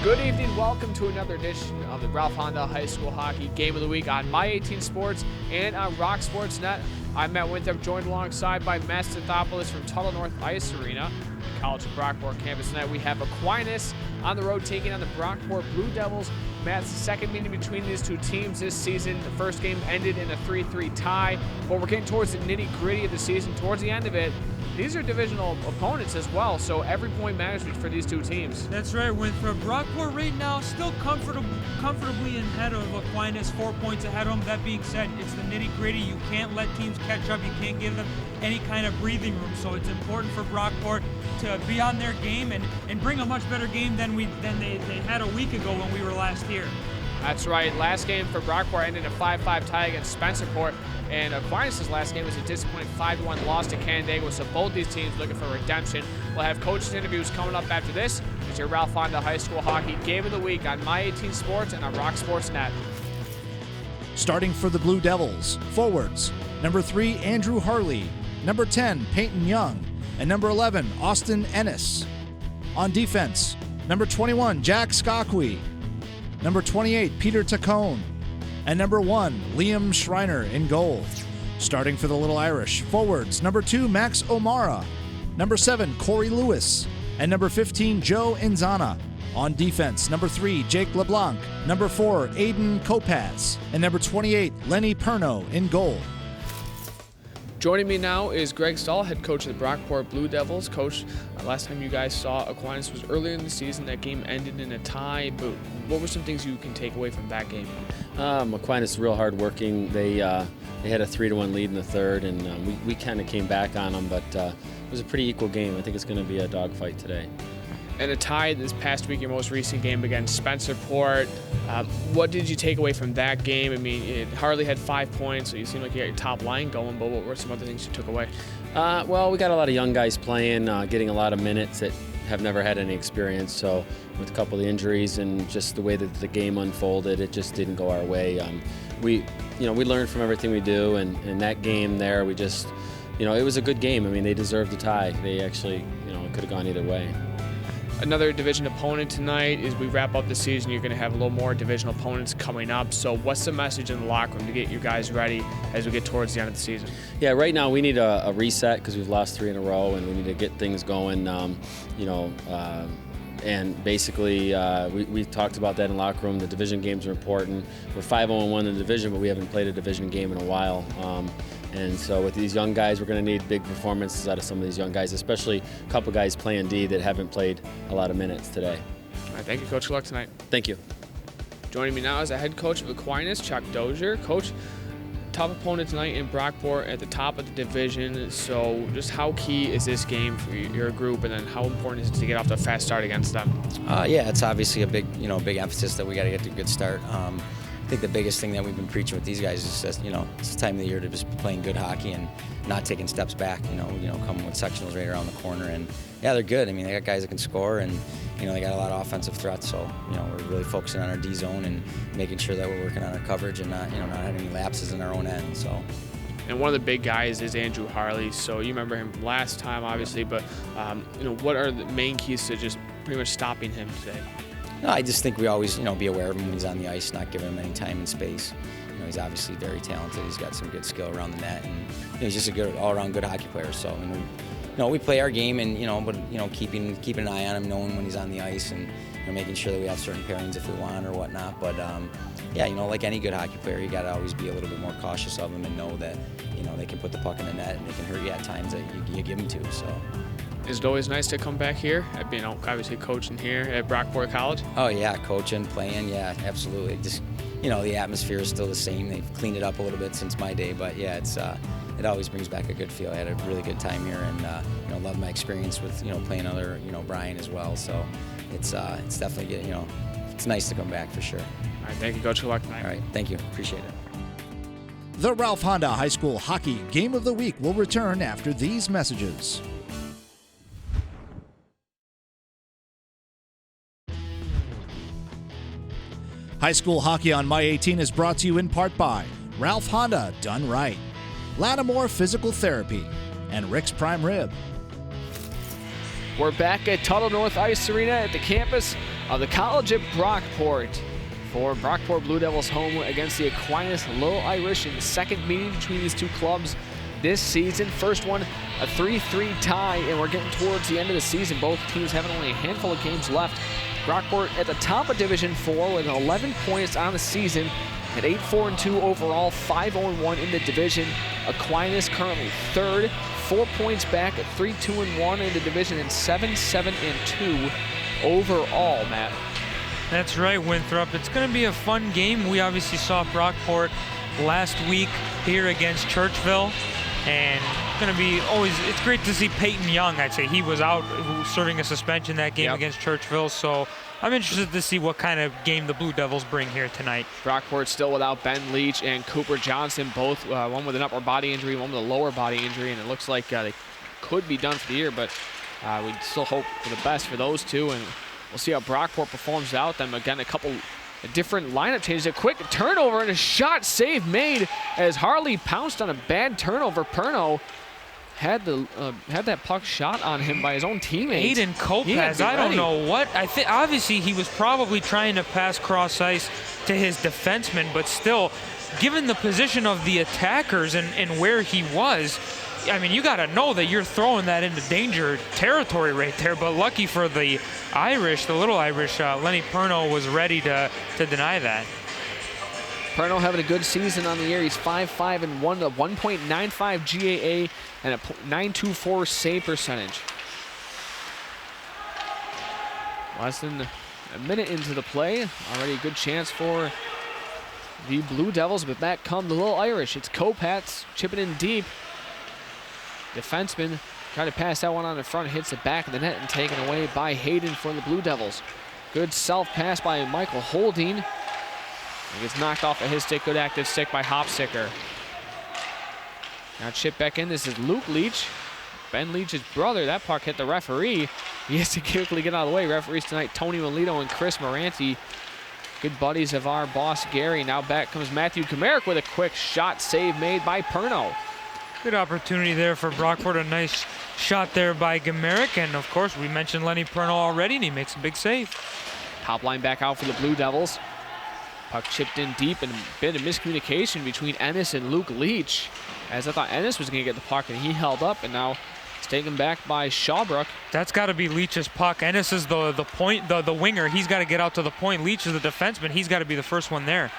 Good evening, welcome to another edition of the Ralph Honda High School Hockey Game of the Week on My 18 Sports and on Rock Sports Net. I'm Matt Winthrop, joined alongside by Matt Stathopoulos from Tuttle North Ice Arena, the College of Brockport campus. Tonight we have Aquinas on the road taking on the Brockport Blue Devils. Matt's the second meeting between these two teams this season. The first game ended in a 3-3 tie, but we're getting towards the nitty-gritty of the season, towards the end of it. These are divisional opponents as well, so every point matters for these two teams. That's right, Winthrop. Brockport right now still comfortably ahead of Aquinas, 4 points ahead of them. That being said, it's the nitty-gritty. You can't let teams catch up. You can't give them any kind of breathing room. So it's important for Brockport to be on their game and bring a much better game than they had a week ago when we were last here. That's right. Last game for Brockport ended in a 5-5 tie against Spencerport. And Aquinas' last game was a disappointing 5-1 loss to Canandaigua, so both these teams looking for redemption. We'll have coaches' interviews coming up after this. It's your Ralph Honda High School Hockey Game of the Week on My 18 Sports and on Rock Sports Net. Starting for the Blue Devils, forwards, number 3, Andrew Harley, number 10, Peyton Young, and number 11, Austin Ennis. On defense, number 21, Jack Skakwe, number 28, Peter Tacone, and number 1, Liam Schreiner in goal. Starting for the Little Irish, forwards, number 2, Max O'Mara, number 7, Corey Lewis, and number 15, Joe Inzana. On defense, number 3, Jake LeBlanc, number 4, Aiden Kopatz, and number 28, Lenny Perno in goal. Joining me now is Greg Stahl, head coach of the Brockport Blue Devils. Coach, last time you guys saw Aquinas was earlier in the season. That game ended in a tie, but what were some things you can take away from that game? Aquinas is real hard working. They had a 3-1 lead in the third, and we kind of came back on them, but it was a pretty equal game. I think it's going to be a dogfight today. And a tie this past week, your most recent game against Spencerport. What did you take away from that game? I mean, Harley had 5 points, so you seem like you got your top line going, but what were some other things you took away? Well, we got a lot of young guys playing, getting a lot of minutes that have never had any experience. So with a couple of injuries and just the way that the game unfolded, it just didn't go our way. We learned from everything we do, and that game there, we just, it was a good game. I mean, they deserved the tie. They actually, it could have gone either way. Another division opponent tonight. As we wrap up the season, you're going to have a little more division opponents coming up. So what's the message in the locker room to get you guys ready as we get towards the end of the season? Yeah, right now we need a reset because we've lost 3 in a row, and we need to get things going. And basically, we talked about that in the locker room. The division games are important. We're 5-0-1 in the division, but we haven't played a division game in a while. And so with these young guys, we're going to need big performances out of some of these young guys, especially a couple guys playing D that haven't played a lot of minutes today. All right, thank you, Coach. Good luck tonight. Thank you. Joining me now is the head coach of Aquinas, Chuck Dozier. Coach, tough opponent tonight in Brockport at the top of the division. So just how key is this game for your group, and then how important is it to get off to a fast start against them? Yeah, it's obviously a big emphasis that we got to get to a good start. I think the biggest thing that we've been preaching with these guys is just, it's the time of the year to just be playing good hockey and not taking steps back, coming with sectionals right around the corner. And yeah, they're good. I mean, they got guys that can score, and, they got a lot of offensive threats. So, we're really focusing on our D zone and making sure that we're working on our coverage and not having any lapses in our own end. So. And one of the big guys is Andrew Harley. So you remember him from last time, obviously, but, what are the main keys to just pretty much stopping him today? No, I just think we always, be aware of him when he's on the ice, not giving him any time and space. He's obviously very talented. He's got some good skill around the net, and he's just a good, all-around good hockey player. So, we play our game, and but keeping an eye on him, knowing when he's on the ice, and making sure that we have certain pairings if we want or whatnot. But yeah, like any good hockey player, you got to always be a little bit more cautious of them and know that they can put the puck in the net and they can hurt you at times that you give them to. So. Is it always nice to come back here, being obviously coaching here at Brockport College? Oh yeah, coaching, playing, yeah, absolutely. Just the atmosphere is still the same. They've cleaned it up a little bit since my day, but yeah, it always brings back a good feel. I had a really good time here, and love my experience with playing other Brian as well. So it's definitely it's nice to come back for sure. All right, thank you, Coach. Good luck tonight. All right, thank you, appreciate it. The Ralph Honda High School Hockey Game of the Week will return after these messages. High school hockey on My 18 is brought to you in part by Ralph Honda, done right, Lattimore Physical Therapy, and Rick's Prime Rib. We're back at Tuttle North Ice Arena at the campus of the College at Brockport for Brockport Blue Devils home against the Aquinas Little Irish in the second meeting between these two clubs this season. First one, a 3-3 tie, and we're getting towards the end of the season. Both teams having only a handful of games left. Brockport at the top of Division 4 with 11 points on the season at 8-4-2 overall, 5-1 in the division. Aquinas currently third, 4 points back at 3-2-1 in the division and 7-7-2 overall, Matt. That's right, Winthrop. It's going to be a fun game. We obviously saw Brockport last week here against Churchville, and it's great to see Peyton Young. I'd say he was out serving a suspension that game against Churchville, so I'm interested to see what kind of game the Blue Devils bring here tonight. Brockport still without Ben Leach and Cooper Johnson, both one with an upper body injury, one with a lower body injury, and it looks like they could be done for the year, but we still hope for the best for those two, and we'll see how Brockport performs without them. Again, a couple different lineup changes, a quick turnover and a shot save made as Harley pounced on a bad turnover. Perno had that puck shot on him by his own teammate. Aiden Kopaz, I don't know what. I think obviously he was probably trying to pass cross ice to his defenseman, but still, given the position of the attackers and where he was, I mean, you got to know that you're throwing that into danger territory right there. But lucky for the Irish, the Little Irish, Lenny Perno was ready to deny that. Perno having a good season on the year. He's 5-5-1, a 1.95 GAA, and a .924 save percentage. Less than a minute into the play. Already a good chance for the Blue Devils, but back come the Little Irish. It's Kopats chipping in deep. Defenseman trying to pass that one on the front, hits the back of the net and taken away by Hayden for the Blue Devils. Good self-pass by Michael Holding. He gets knocked off of his stick. Good active stick by Hopsicker. Now chip back in. This is Luke Leach, Ben Leach's brother. That puck hit the referee. He has to quickly get out of the way. Referees tonight, Tony Melito and Chris Moranti. Good buddies of our boss, Gary. Now back comes Matthew Kamerick with a quick shot save made by Perno. Good opportunity there for Brockport. A nice shot there by Gamerick. And, of course, we mentioned Lenny Perno already, and he makes a big save. Top line back out for the Blue Devils. Puck chipped in deep, and a bit of miscommunication between Ennis and Luke Leach. As I thought Ennis was going to get the puck, and he held up, and now it's taken back by Shawbrook. That's got to be Leach's puck. Ennis is the point, the winger. He's got to get out to the point. Leach is the defenseman. He's got to be the first one there.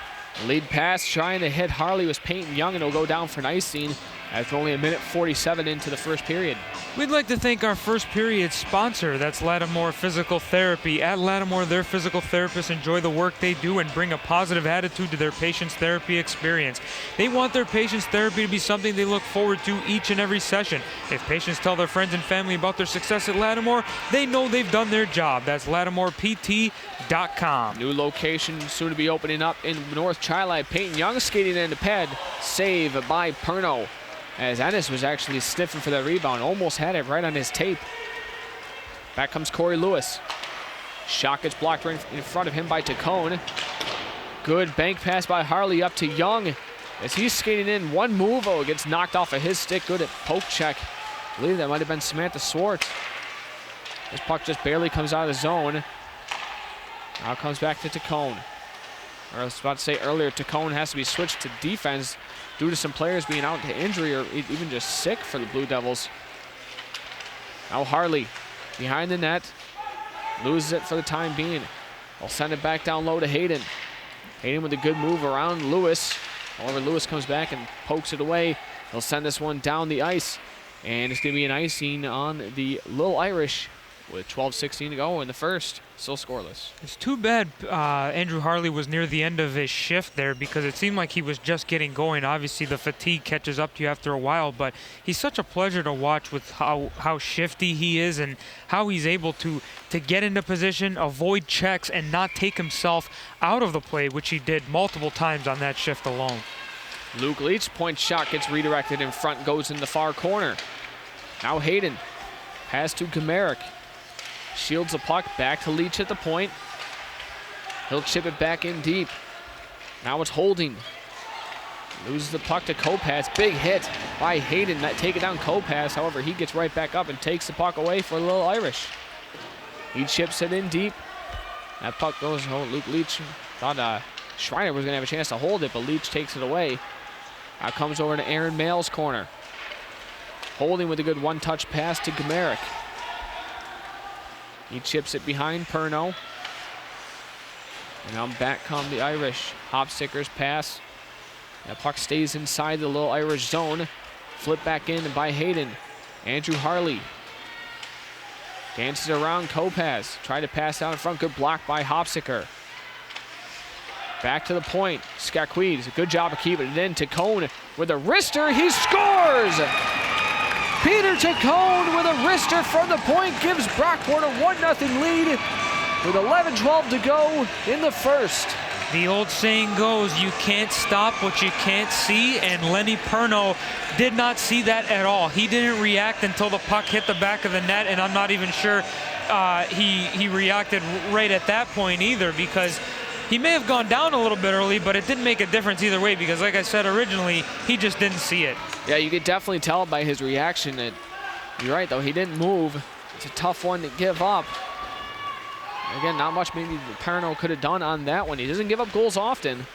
Lead pass trying to hit Harley was Peyton Young, and it'll go down for an icing after only a minute 47 into the first period. We'd like to thank our first period sponsor. That's Lattimore Physical Therapy. At Lattimore, their physical therapists enjoy the work they do and bring a positive attitude to their patients' therapy experience. They want their patients' therapy to be something they look forward to each and every session. If patients tell their friends and family about their success at Lattimore, they know they've done their job. That's LattimorePT.com. New location soon to be opening up in North Chili. Peyton Young skating in the pad. Save by Perno, as Ennis was actually sniffing for that rebound. Almost had it right on his tape. Back comes Corey Lewis. Shot gets blocked right in front of him by Tacone. Good bank pass by Harley up to Young. As he's skating in, one move, it gets knocked off of his stick. Good at poke check. I believe that might have been Samantha Swartz. This puck just barely comes out of the zone. Now it comes back to Tacone. Or I was about to say earlier, Tacone has to be switched to defense due to some players being out to injury or even just sick for the Blue Devils. Now Harley behind the net, loses it for the time being. They'll send it back down low to Hayden. Hayden with a good move around Lewis. However, Lewis comes back and pokes it away. They'll send this one down the ice, and it's going to be an icing on the Little Irish with 12:16 to go in the first. Still scoreless. It's too bad Andrew Harley was near the end of his shift there, because it seemed like he was just getting going. Obviously, the fatigue catches up to you after a while, but he's such a pleasure to watch with how shifty he is and how he's able to get into position, avoid checks, and not take himself out of the play, which he did multiple times on that shift alone. Luke Leach, point shot gets redirected in front, goes in the far corner. Now Hayden, pass to Kamerick. Shields the puck, back to Leach at the point. He'll chip it back in deep. Now it's Holding. Loses the puck to Kopass. Big hit by Hayden, taking down Kopass. However, he gets right back up and takes the puck away for the Little Irish. He chips it in deep. That puck goes home. Luke Leach thought Schreiner was going to have a chance to hold it, but Leach takes it away. Now comes over to Aaron Mail's corner. Holding with a good one-touch pass to Gamerick. He chips it behind Perno. And now back come the Irish. Hopsticker's pass. That puck stays inside the Little Irish zone. Flip back in by Hayden. Andrew Harley. Dances around Kopass. Tried to pass out in front. Good block by Hopsticker. Back to the point. Skaquid, a good job of keeping it in. Tacone with a wrister. He scores! Peter Tacone with a wrister from the point gives Brockport a 1-0 lead with 11:12 to go in the first. The old saying goes, you can't stop what you can't see, and Lenny Perno did not see that at all. He didn't react until the puck hit the back of the net, and I'm not even sure he reacted right at that point either, because he may have gone down a little bit early, but it didn't make a difference either way, because like I said originally, he just didn't see it. Yeah, you could definitely tell by his reaction that, you're right though, he didn't move. It's a tough one to give up. Again, not much maybe Perno could have done on that one. He doesn't give up goals often.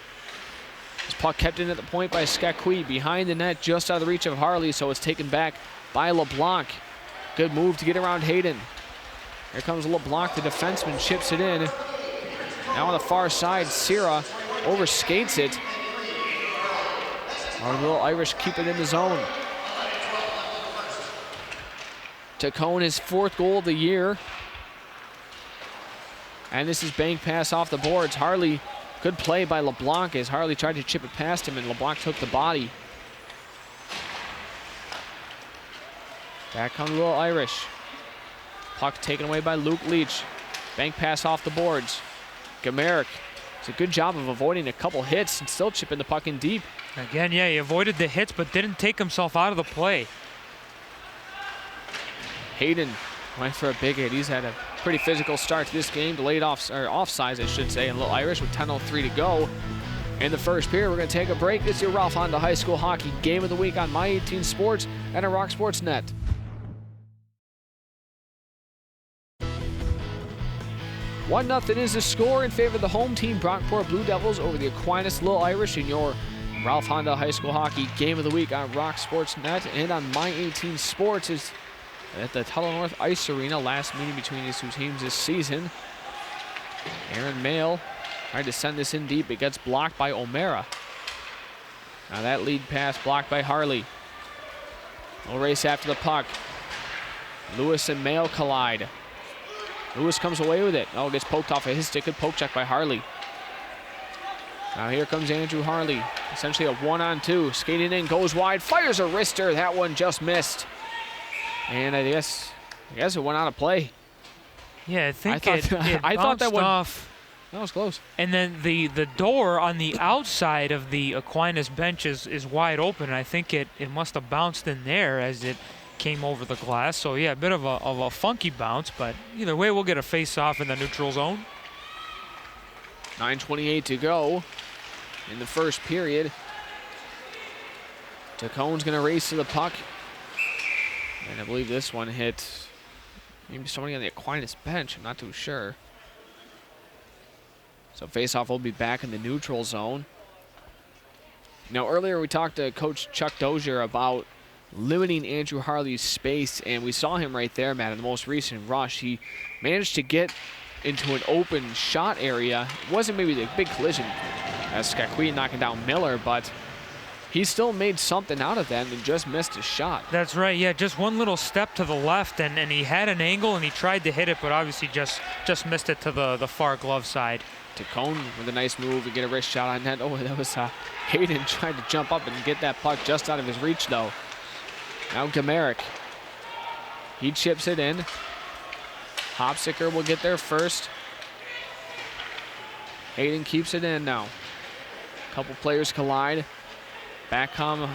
This puck kept in at the point by Skaquid, behind the net, just out of the reach of Harley, so it's taken back by LeBlanc. Good move to get around Hayden. Here comes LeBlanc, the defenseman, chips it in. Now on the far side, Sierra overskates it. Our Little Irish keep it in the zone. Tacone, his 4th goal of the year. And this is bank pass off the boards. Harley, good play by LeBlanc as Harley tried to chip it past him and LeBlanc took the body. Back comes the Little Irish. Puck taken away by Luke Leach. Bank pass off the boards. Gamerick does a good job of avoiding a couple hits and still chipping the puck in deep. Again, yeah, he avoided the hits but didn't take himself out of the play. Hayden went for a big hit. He's had a pretty physical start to this game. Delayed offsides, I should say, and Little Irish with 10:03 to go in the first period. We're going to take a break. This is your Ralph Honda High School Hockey Game of the Week on My 18 Sports and on Rock Sports Net. One nothing is the score in favor of the home team, Brockport Blue Devils, over the Aquinas Little Irish in your Ralph Honda High School Hockey Game of the Week on Rock Sports Net and on My 18 Sports. Is at the Tuttle North Ice Arena, last meeting between these two teams this season. Aaron Mail tried to send this in deep. It gets blocked by O'Mara. Now that lead pass blocked by Harley. No race after the puck. Lewis and Mail collide. Lewis comes away with it. Oh, gets poked off of his stick. Good poke check by Harley. Now here comes Andrew Harley. Essentially a 1-on-2. Skating in, goes wide, fires a wrister. That one just missed. And I guess it went out of play. Yeah, I think I thought that went off. That was close. And then the door on the outside of the Aquinas bench is wide open. I think it must have bounced in there as it came over the glass. So yeah, a bit of a funky bounce, but either way, we'll get a face-off in the neutral zone. 9:28 to go in the first period. Tacone's gonna race to the puck. And I believe this one hit maybe somebody on the Aquinas bench. I'm not too sure. So faceoff will be back in the neutral zone. Now earlier we talked to Coach Chuck Dozier about limiting Andrew Harley's space, and we saw him right there, Matt, in the most recent rush. He managed to get into an open shot area. It wasn't maybe the big collision as Skaquid knocking down Miller, but he still made something out of that and just missed a shot. That's right, yeah, just one little step to the left, and he had an angle and he tried to hit it, but obviously just missed it to the far glove side. Tacone with a nice move to get a wrist shot on net. Oh, that was Hayden trying to jump up and get that puck just out of his reach, though. Now Gamerick. He chips it in. Hopsticker will get there first. Hayden keeps it in now. Couple players collide. Back come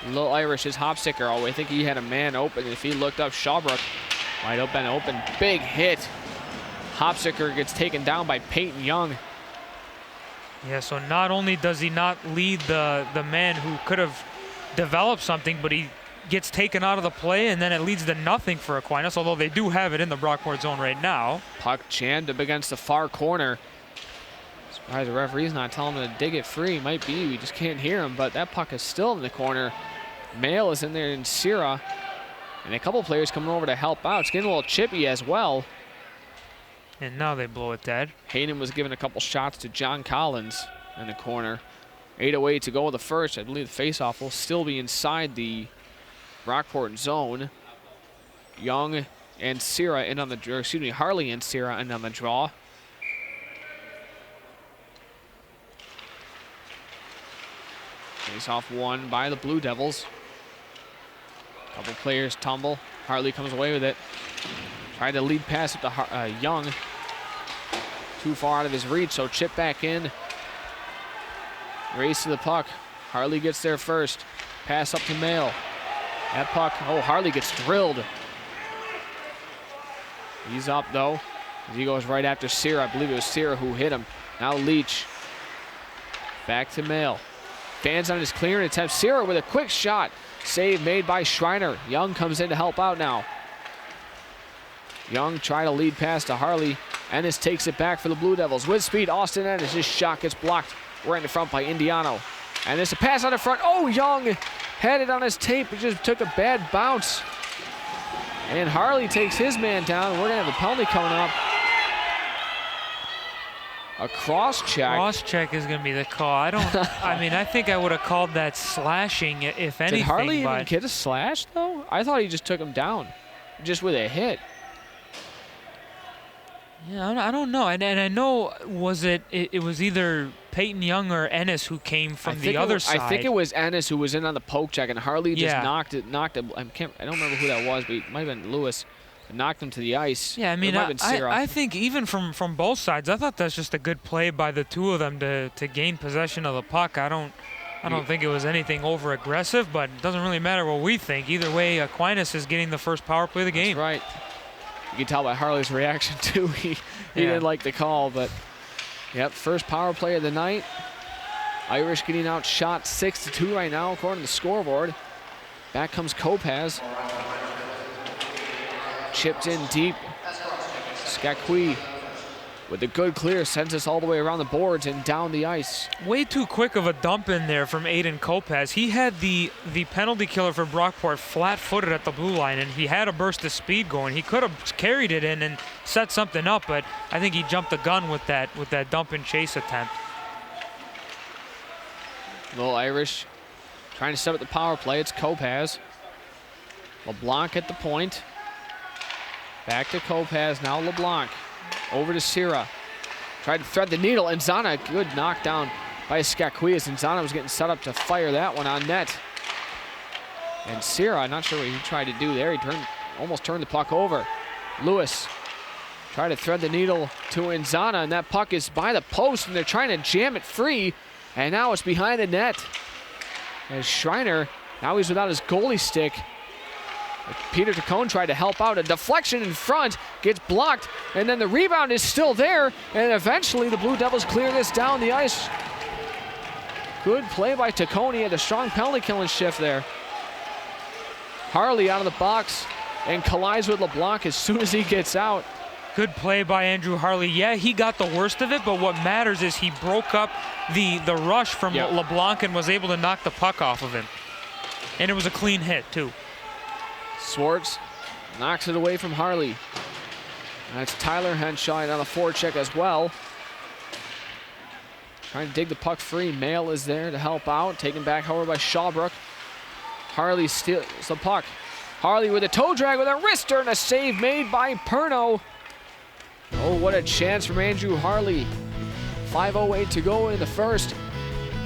Little Irish's Hopsticker. Oh, I think he had a man open. If he looked up, Shawbrook might have been open. Big hit. Hopsticker gets taken down by Peyton Young. Yeah, so not only does he not lead the man who could have developed something, but he gets taken out of the play, and then it leads to nothing for Aquinas, although they do have it in the Brockport zone right now. Puck jammed up against the far corner. Surprised the referee's not telling him to dig it free. Might be, we just can't hear him, but that puck is still in the corner. Mail is in there, and Sierra, and a couple players coming over to help out. It's getting a little chippy as well. And now they blow it dead. Hayden was giving a couple shots to John Collins in the corner. 8:08 to go with the first. I believe the faceoff will still be inside the Brockport zone. Young and Sierra in on the, or excuse me, Harley and Sierra in on the draw. Face-off won by the Blue Devils. Couple players tumble. Harley comes away with it. Tried to lead pass up to Young. Too far out of his reach, so chip back in. Race to the puck. Harley gets there first. Pass up to Mail. That puck, oh, Harley gets drilled. He's up though. He goes right after Sierra. I believe it was Sierra who hit him. Now Leach. Back to Mail. Fans on his clearing attempt. Sierra with a quick shot. Save made by Schreiner. Young comes in to help out now. Young trying to lead pass to Harley. Ennis takes it back for the Blue Devils. With speed, Austin Ennis. His shot gets blocked right in the front by Indiano. And there's a pass on the front. Oh, Young had it on his tape. He just took a bad bounce. And Harley takes his man down. We're going to have a penalty coming up. A cross check. Cross check is going to be the call. I don't. I mean, I think I would have called that slashing, if anything. Did Harley but even get a slash though? I thought he just took him down, just with a hit. Yeah, I don't know. And I know it was either Peyton Young or Ennis who came from the other side. I think it was Ennis who was in on the poke check, and Harley just knocked it. I don't remember who that was, but it might have been Lewis. Knocked him to the ice. Yeah, I mean, I think even from both sides, I thought that's just a good play by the two of them to gain possession of the puck. I don't think it was anything over aggressive, but it doesn't really matter what we think. Either way, Aquinas is getting the first power play of the game. That's right. You can tell by Harley's reaction too. He didn't like the call, but yep, first power play of the night. Irish getting outshot 6-2 right now according to the scoreboard. Back comes Kopaz. Chipped in deep. Skakui with a good clear sends us all the way around the boards and down the ice. Way too quick of a dump in there from Aiden Kopaz. He had the penalty killer for Brockport flat-footed at the blue line, and he had a burst of speed going. He could have carried it in and set something up, but I think he jumped the gun with that dump and chase attempt. Little Irish trying to set up the power play. It's Kopaz. LeBlanc at the point. Back to Kopaz, now LeBlanc. Over to Sierra. Tried to thread the needle, and Zana, good knockdown by Skakuias, and Zana was getting set up to fire that one on net. And Sierra, not sure what he tried to do there. He almost turned the puck over. Lewis tried to thread the needle to Inzana, and that puck is by the post, and they're trying to jam it free, and now it's behind the net. As Schreiner, now he's without his goalie stick. Peter Tacone tried to help out. A deflection in front gets blocked, and then the rebound is still there, and eventually the Blue Devils clear this down the ice. Good play by Tacone. Had a strong penalty killing shift there. Harley out of the box and collides with LeBlanc as soon as he gets out. Good play by Andrew Harley. Yeah, he got the worst of it, but what matters is he broke up the rush from LeBlanc and was able to knock the puck off of him. And it was a clean hit, too. Swartz knocks it away from Harley. That's Tyler Henshaw on the forecheck as well. Trying to dig the puck free. Mail is there to help out. Taken back, however, by Shawbrook. Harley steals the puck. Harley with a toe drag with a wrister and a save made by Perno. Oh, what a chance from Andrew Harley. 5:08 to go in the first.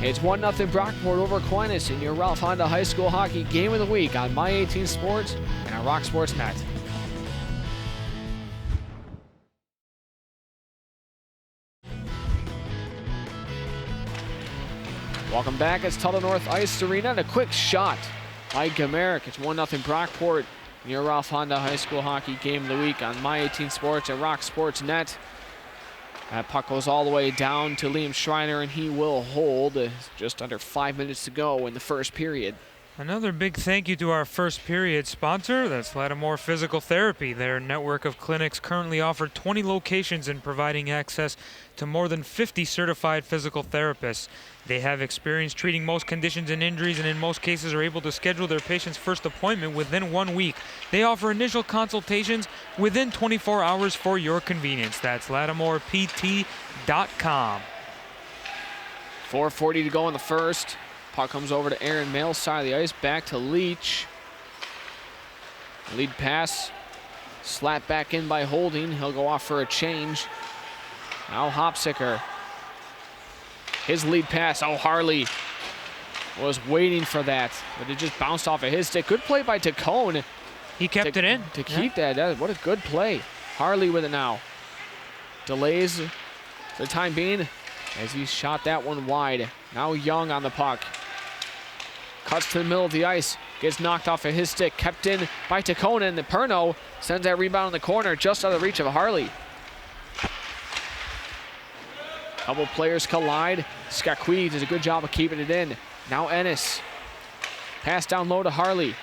It's 1-0 Brockport over Aquinas in your Ralph Honda High School Hockey Game of the Week on My 18 Sports and on Rock Sports Net. Welcome back. It's Tuttle North Ice Arena, and a quick shot by Gamerick. It's 1-0 Brockport in your Ralph Honda High School Hockey Game of the Week on My 18 Sports and Rock Sports Net. That puck goes all the way down to Liam Schreiner, and he will hold. Just under 5 minutes to go in the first period. Another big thank you to our first period sponsor. That's Lattimore Physical Therapy. Their network of clinics currently offer 20 locations and providing access to more than 50 certified physical therapists. They have experience treating most conditions and injuries, and in most cases are able to schedule their patient's first appointment within 1 week. They offer initial consultations within 24 hours for your convenience. That's LattimorePT.com. 4:40 to go in the first. Puck comes over to Aaron Mail's side of the ice, back to Leach. Lead pass, slapped back in by Holding. He'll go off for a change. Now Hopsicker. His lead pass, oh, Harley was waiting for that, but it just bounced off of his stick. Good play by Tacone. He kept it in. To keep that, what a good play. Harley with it now. Delays for the time being as he shot that one wide. Now Young on the puck. Cuts to the middle of the ice. Gets knocked off of his stick. Kept in by Tacone, and the Perno sends that rebound in the corner just out of the reach of Harley. Couple players collide. Skakwe does a good job of keeping it in. Now Ennis. Pass down low to Harley.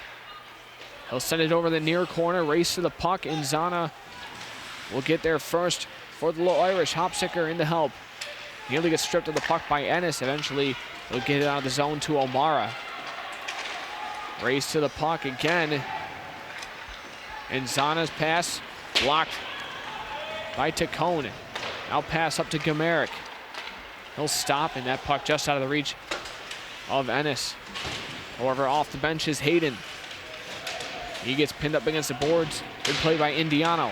He'll send it over the near corner. Race to the puck. Inzana will get there first for the Low Irish. Hopsicker in to help. Nearly gets stripped of the puck by Ennis. Eventually, he'll get it out of the zone to O'Mara. Race to the puck again. Inzana's pass blocked by Tacone. Now pass up to Gamerick. He'll stop, and that puck just out of the reach of Ennis. However, off the bench is Hayden. He gets pinned up against the boards. Good play by Indiano.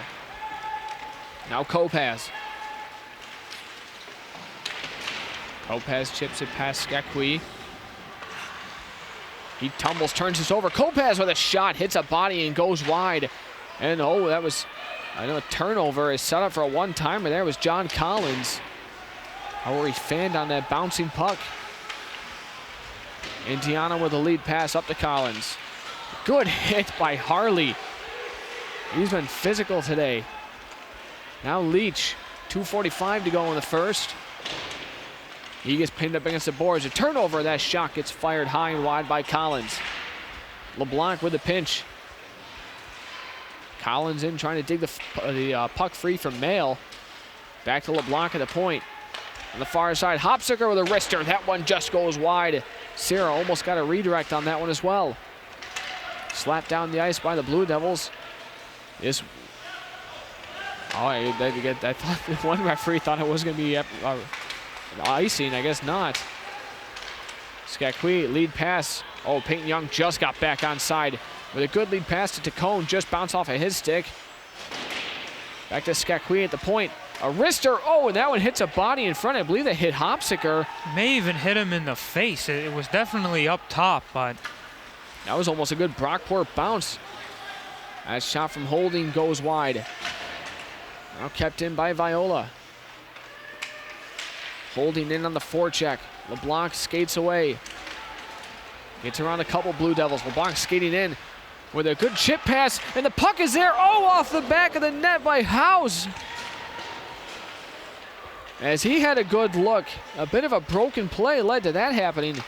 Now Kopaz. Kopaz chips it past Skakwe. He tumbles, turns this over. Kopaz with a shot, hits a body and goes wide. And oh, that was, I know, a turnover is set up for a one-timer. There was John Collins. However, he fanned on that bouncing puck. Indiana with a lead pass up to Collins. Good hit by Harley. He's been physical today. Now Leach, 2:45 to go in the first. He gets pinned up against the boards. A turnover, that shot gets fired high and wide by Collins. LeBlanc with the pinch. Collins in trying to dig the puck free from Mail. Back to LeBlanc at the point. On the far side, Hopsicker with a wrister. That one just goes wide. Serra almost got a redirect on that one as well. Slapped down the ice by the Blue Devils. I thought one referee thought it was going to be icing. I guess not. Skakwe, lead pass. Oh, Peyton Young just got back on side with a good lead pass to Tacone. Just bounced off of his stick. Back to Skakwe at the point. A wrister. Oh, and that one hits a body in front. I believe that hit Hopsicker. May even hit him in the face. It was definitely up top, but that was almost a good Brockport bounce. That shot from Holding goes wide. Now kept in by Viola. Holding in on the forecheck. LeBlanc skates away. Gets around a couple Blue Devils. LeBlanc skating in with a good chip pass, and the puck is there. Oh, off the back of the net by House. As he had a good look. A bit of a broken play led to that happening.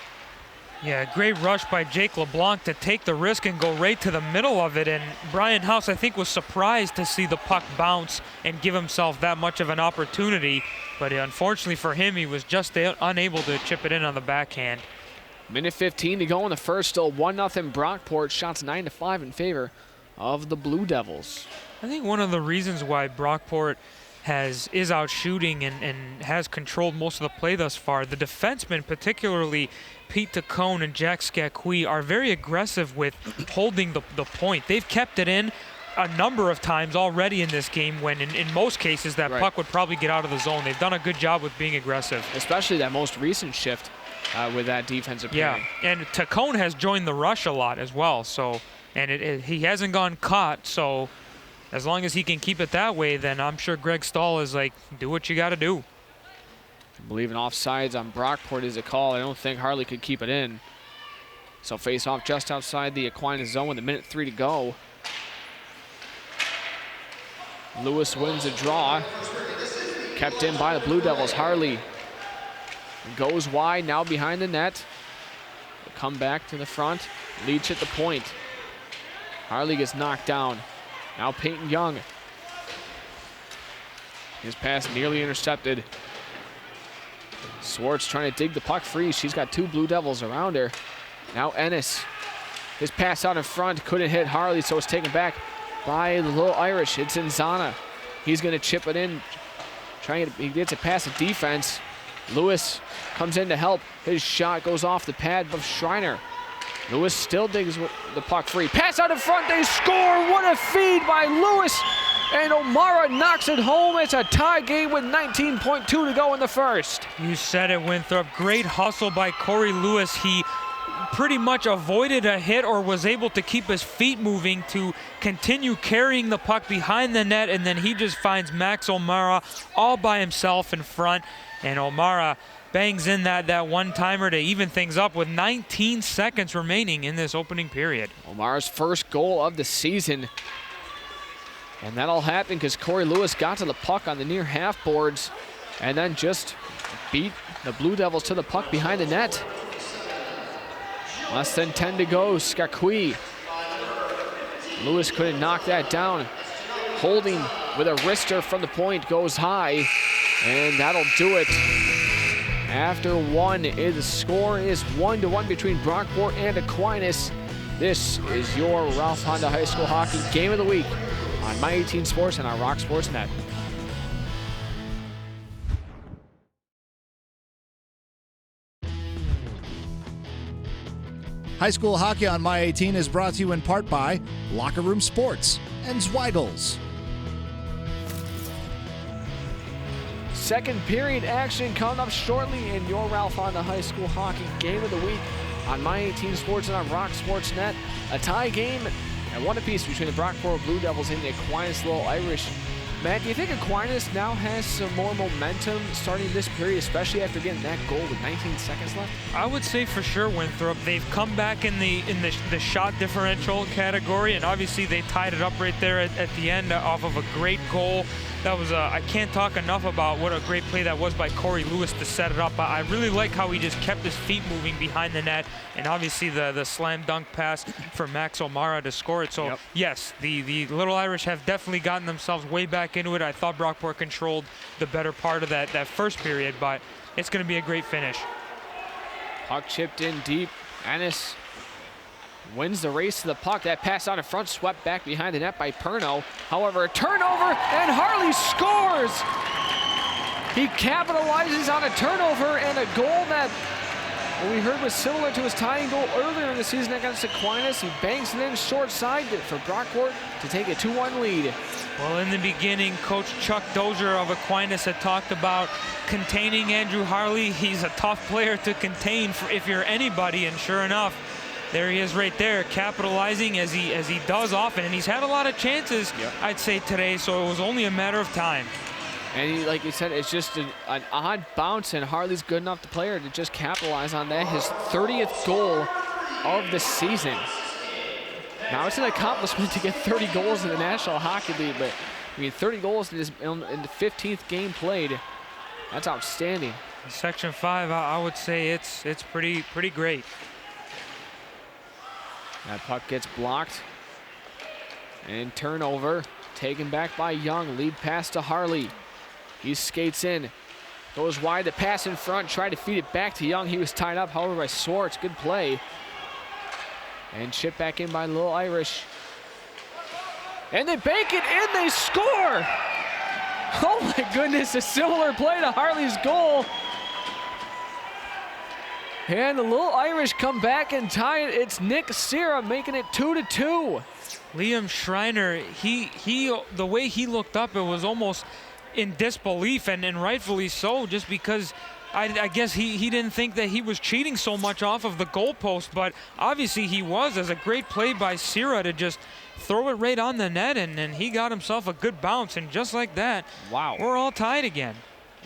yeah, great rush by Jake LeBlanc to take the risk and go right to the middle of it. And Brian House, I think, was surprised to see the puck bounce and give himself that much of an opportunity. But unfortunately for him, he was just unable to chip it in on the backhand. Minute 15 to go in the first. Still 1-0 Brockport. Shots 9-5 in favor of the Blue Devils. I think one of the reasons why Brockport is out shooting and has controlled most of the play thus far, the defensemen, particularly Pete Tacone and Jack Skakwe, are very aggressive with holding the point. They've kept it in a number of times already in this game when in most cases that puck would probably get out of the zone. They've done a good job with being aggressive. Especially that most recent shift with that defensive pairing. Yeah, and Tacone has joined the rush a lot as well. So, and he hasn't gone caught, so as long as he can keep it that way, then I'm sure Greg Stahl is like, do what you got to do. I believe an offsides on Brockport is a call. I don't think Harley could keep it in. So face off just outside the Aquinas zone with 1:03 to go. Lewis wins a draw. kept in by the Blue Devils. Harley goes wide, now behind the net. They'll come back to the front. Leach at the point. Harley gets knocked down. Now Peyton Young. His pass nearly intercepted. Swartz trying to dig the puck free. She's got 2 Blue Devils around her. Now Ennis. His pass out in front couldn't hit Harley, so it's taken back by the Little Irish. It's Inzana. He's going to chip it in. He gets it past the defense. Lewis comes in to help. His shot goes off the pad of Schreiner. Lewis still digs the puck free. Pass out in front. They score. What a feed by Lewis. And O'Mara knocks it home. It's a tie game with 19.2 to go in the first. You said it, Winthrop. Great hustle by Corey Lewis. He pretty much avoided a hit or was able to keep his feet moving to continue carrying the puck behind the net, and then he just finds Max O'Mara all by himself in front, and O'Mara bangs in that one-timer to even things up with 19 seconds remaining in this opening period. O'Mara's first goal of the season. And that'll happen because Corey Lewis got to the puck on the near half boards and then just beat the Blue Devils to the puck behind the net. Less than 10 to go, Skakui. Lewis couldn't knock that down. Holding with a wrister from the point goes high, and that'll do it. After one, the score is 1-1 between Brockport and Aquinas. This is your Ralph Honda High School Hockey Game of the Week on My 18 Sports and on Rock Sports Net. High school hockey on My 18 is brought to you in part by Locker Room Sports and Zweigels. Second period action coming up shortly in your Ralph Honda High School Hockey Game of the Week on My 18 Sports and on Rock Sports Net. A tie game and one apiece between the Brockport Blue Devils and the Aquinas Little Irish. Matt, do you think Aquinas now has some more momentum starting this period, especially after getting that goal with 19 seconds left? I would say for sure, Winthrop. They've come back in the shot differential category, and obviously they tied it up right there at the end off of a great goal. That was I can't talk enough about what a great play that was by Corey Lewis to set it up. I really like how he just kept his feet moving behind the net, and obviously the slam dunk pass for Max O'Mara to score it. So yep. Yes, the Little Irish have definitely gotten themselves way back into it. I thought Brockport controlled the better part of that first period, but it's going to be a great finish. Puck chipped in deep. Ennis wins the race to the puck. That pass out in front, swept back behind the net by Perno. However, a turnover, and Harley scores! He capitalizes on a turnover and a goal that we heard was similar to his tying goal earlier in the season against Aquinas. He bangs it in short side for Brockport to take a 2-1 lead. Well, in the beginning, Coach Chuck Dozier of Aquinas had talked about containing Andrew Harley. He's a tough player to contain if you're anybody, and sure enough, there he is right there, capitalizing as he does often, and he's had a lot of chances, yep, I'd say today, so it was only a matter of time. And he, like you said, it's just an odd bounce, and Harley's good enough the player to just capitalize on that. His 30th goal of the season. Now it's an accomplishment to get 30 goals in the National Hockey League, but I mean 30 goals in the 15th game played. That's outstanding. In Section 5, I would say it's pretty great. That puck gets blocked. And turnover, taken back by Young. Lead pass to Harley. He skates in, goes wide, the pass in front, tried to feed it back to Young. He was tied up, however, by Swartz. Good play. And chipped back in by Little Irish. And they bank it in, they score! Oh my goodness, a similar play to Harley's goal. And the Little Irish come back and tie it. It's Nick Sierra making it 2-2. Liam Schreiner, the way he looked up, it was almost in disbelief, and rightfully so, just because I guess he didn't think that he was cheating so much off of the goalpost, but obviously he was. As a great play by Sierra to just throw it right on the net, and he got himself a good bounce, and just like that, wow, we're all tied again.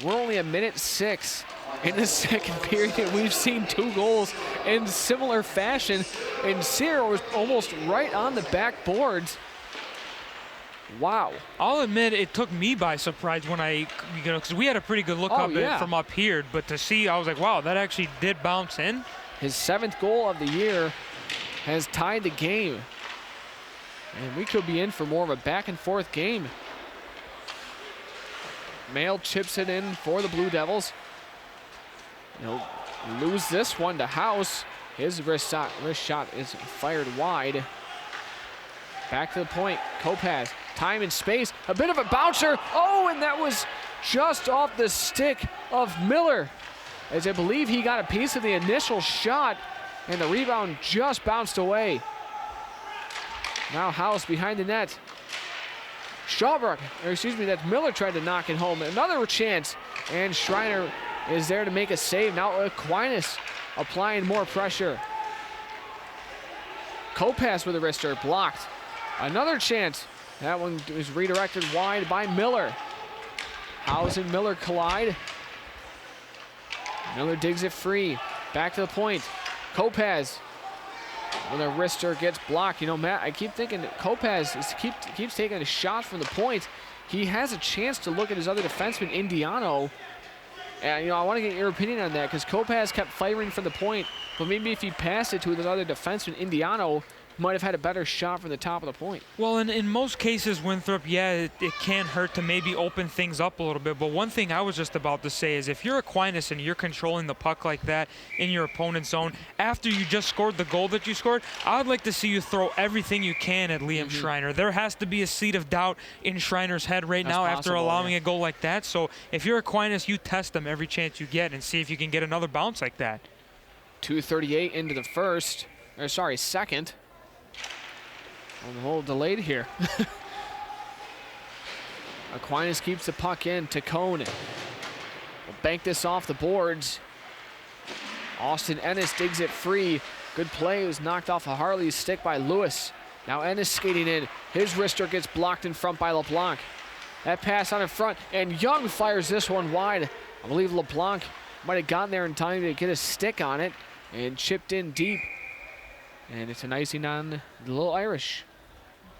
We're only a minute 6 in the second period. We've seen 2 goals in similar fashion, and Sierra was almost right on the backboards. Wow. I'll admit it took me by surprise when because we had a pretty good look from up here, but to see, I was like, wow, that actually did bounce in. His 7th goal of the year has tied the game. And we could be in for more of a back and forth game. Mail chips it in for the Blue Devils. He'll lose this one to House. His wrist shot is fired wide. Back to the point, Kopacz, time and space, a bit of a bouncer. Oh, and that was just off the stick of Miller, as I believe he got a piece of the initial shot, and the rebound just bounced away. Now House behind the net. That Miller tried to knock it home. Another chance, and Schreiner is there to make a save. Now Aquinas applying more pressure. Kopacz with a wrister, blocked. Another chance. That one was redirected wide by Miller. House and Miller collide. Miller digs it free. Back to the point. Kopacz with a wrister gets blocked. You know, Matt, I keep thinking Kopacz keeps taking a shot from the point. He has a chance to look at his other defenseman, Indiano. And, you know, I want to get your opinion on that, because Kopacz kept firing from the point, but maybe if he passed it to his other defenseman, Indiano, might have had a better shot from the top of the point. Well, in most cases, Winthrop, yeah, it can hurt to maybe open things up a little bit. But one thing I was just about to say is if you're Aquinas and you're controlling the puck like that in your opponent's zone, after you just scored the goal that you scored, I would like to see you throw everything you can at Liam Schreiner. There has to be a seed of doubt in Schreiner's head right now after allowing a goal like that. So if you're Aquinas, you test them every chance you get and see if you can get another bounce like that. 2:38 into the second. I'm a little delayed here. Aquinas keeps the puck in to Cone. We'll bank this off the boards. Austin Ennis digs it free. Good play. It was knocked off of Harley's stick by Lewis. Now Ennis skating in. His wrister gets blocked in front by LeBlanc. That pass on in front, and Young fires this one wide. I believe LeBlanc might have gotten there in time to get a stick on it and chipped in deep. And it's an icing on the Little Irish.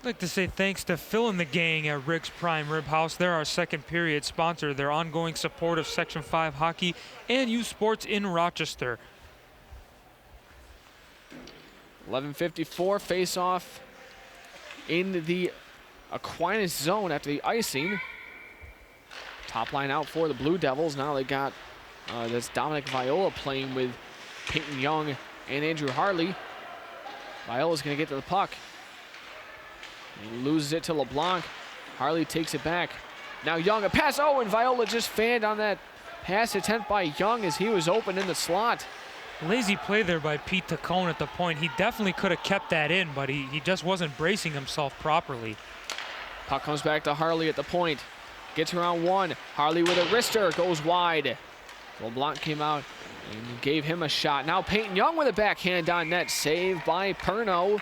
I'd like to say thanks to Phil and the gang at Rick's Prime Rib House. They're our second period sponsor. Their ongoing support of Section 5 hockey and youth sports in Rochester. 11:54 face-off in the Aquinas zone after the icing. Top line out for the Blue Devils. Now they got this Dominic Viola playing with Peyton Young and Andrew Harley. Viola's going to get to the puck. He loses it to LeBlanc. Harley takes it back. Now Young, a pass. Oh, and Viola just fanned on that pass attempt by Young as he was open in the slot. Lazy play there by Pete Tacone at the point. He definitely could have kept that in, but he just wasn't bracing himself properly. Puck comes back to Harley at the point. Gets around one. Harley with a wrister goes wide. LeBlanc came out and gave him a shot. Now Peyton Young with a backhand on net. Saved by Perno.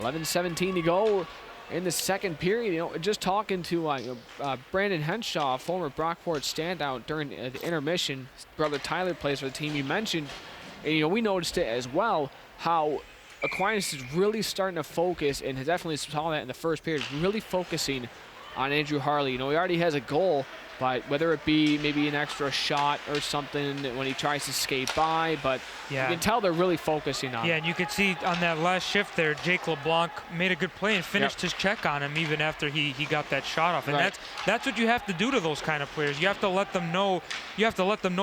11:17 to go in the second period. You know, just talking to Brandon Henshaw, former Brockport standout during the intermission. His brother Tyler plays for the team you mentioned. And, you know, we noticed it as well, how Aquinas is really starting to focus, and definitely saw that in the first period, really focusing on Andrew Harley. You know, he already has a goal, but whether it be maybe an extra shot or something when he tries to skate by, but you can tell they're really focusing on it. Yeah, and you could see on that last shift there, Jake LeBlanc made a good play and finished his check on him even after he got that shot off. And that's what you have to do to those kind of players. You have to let them know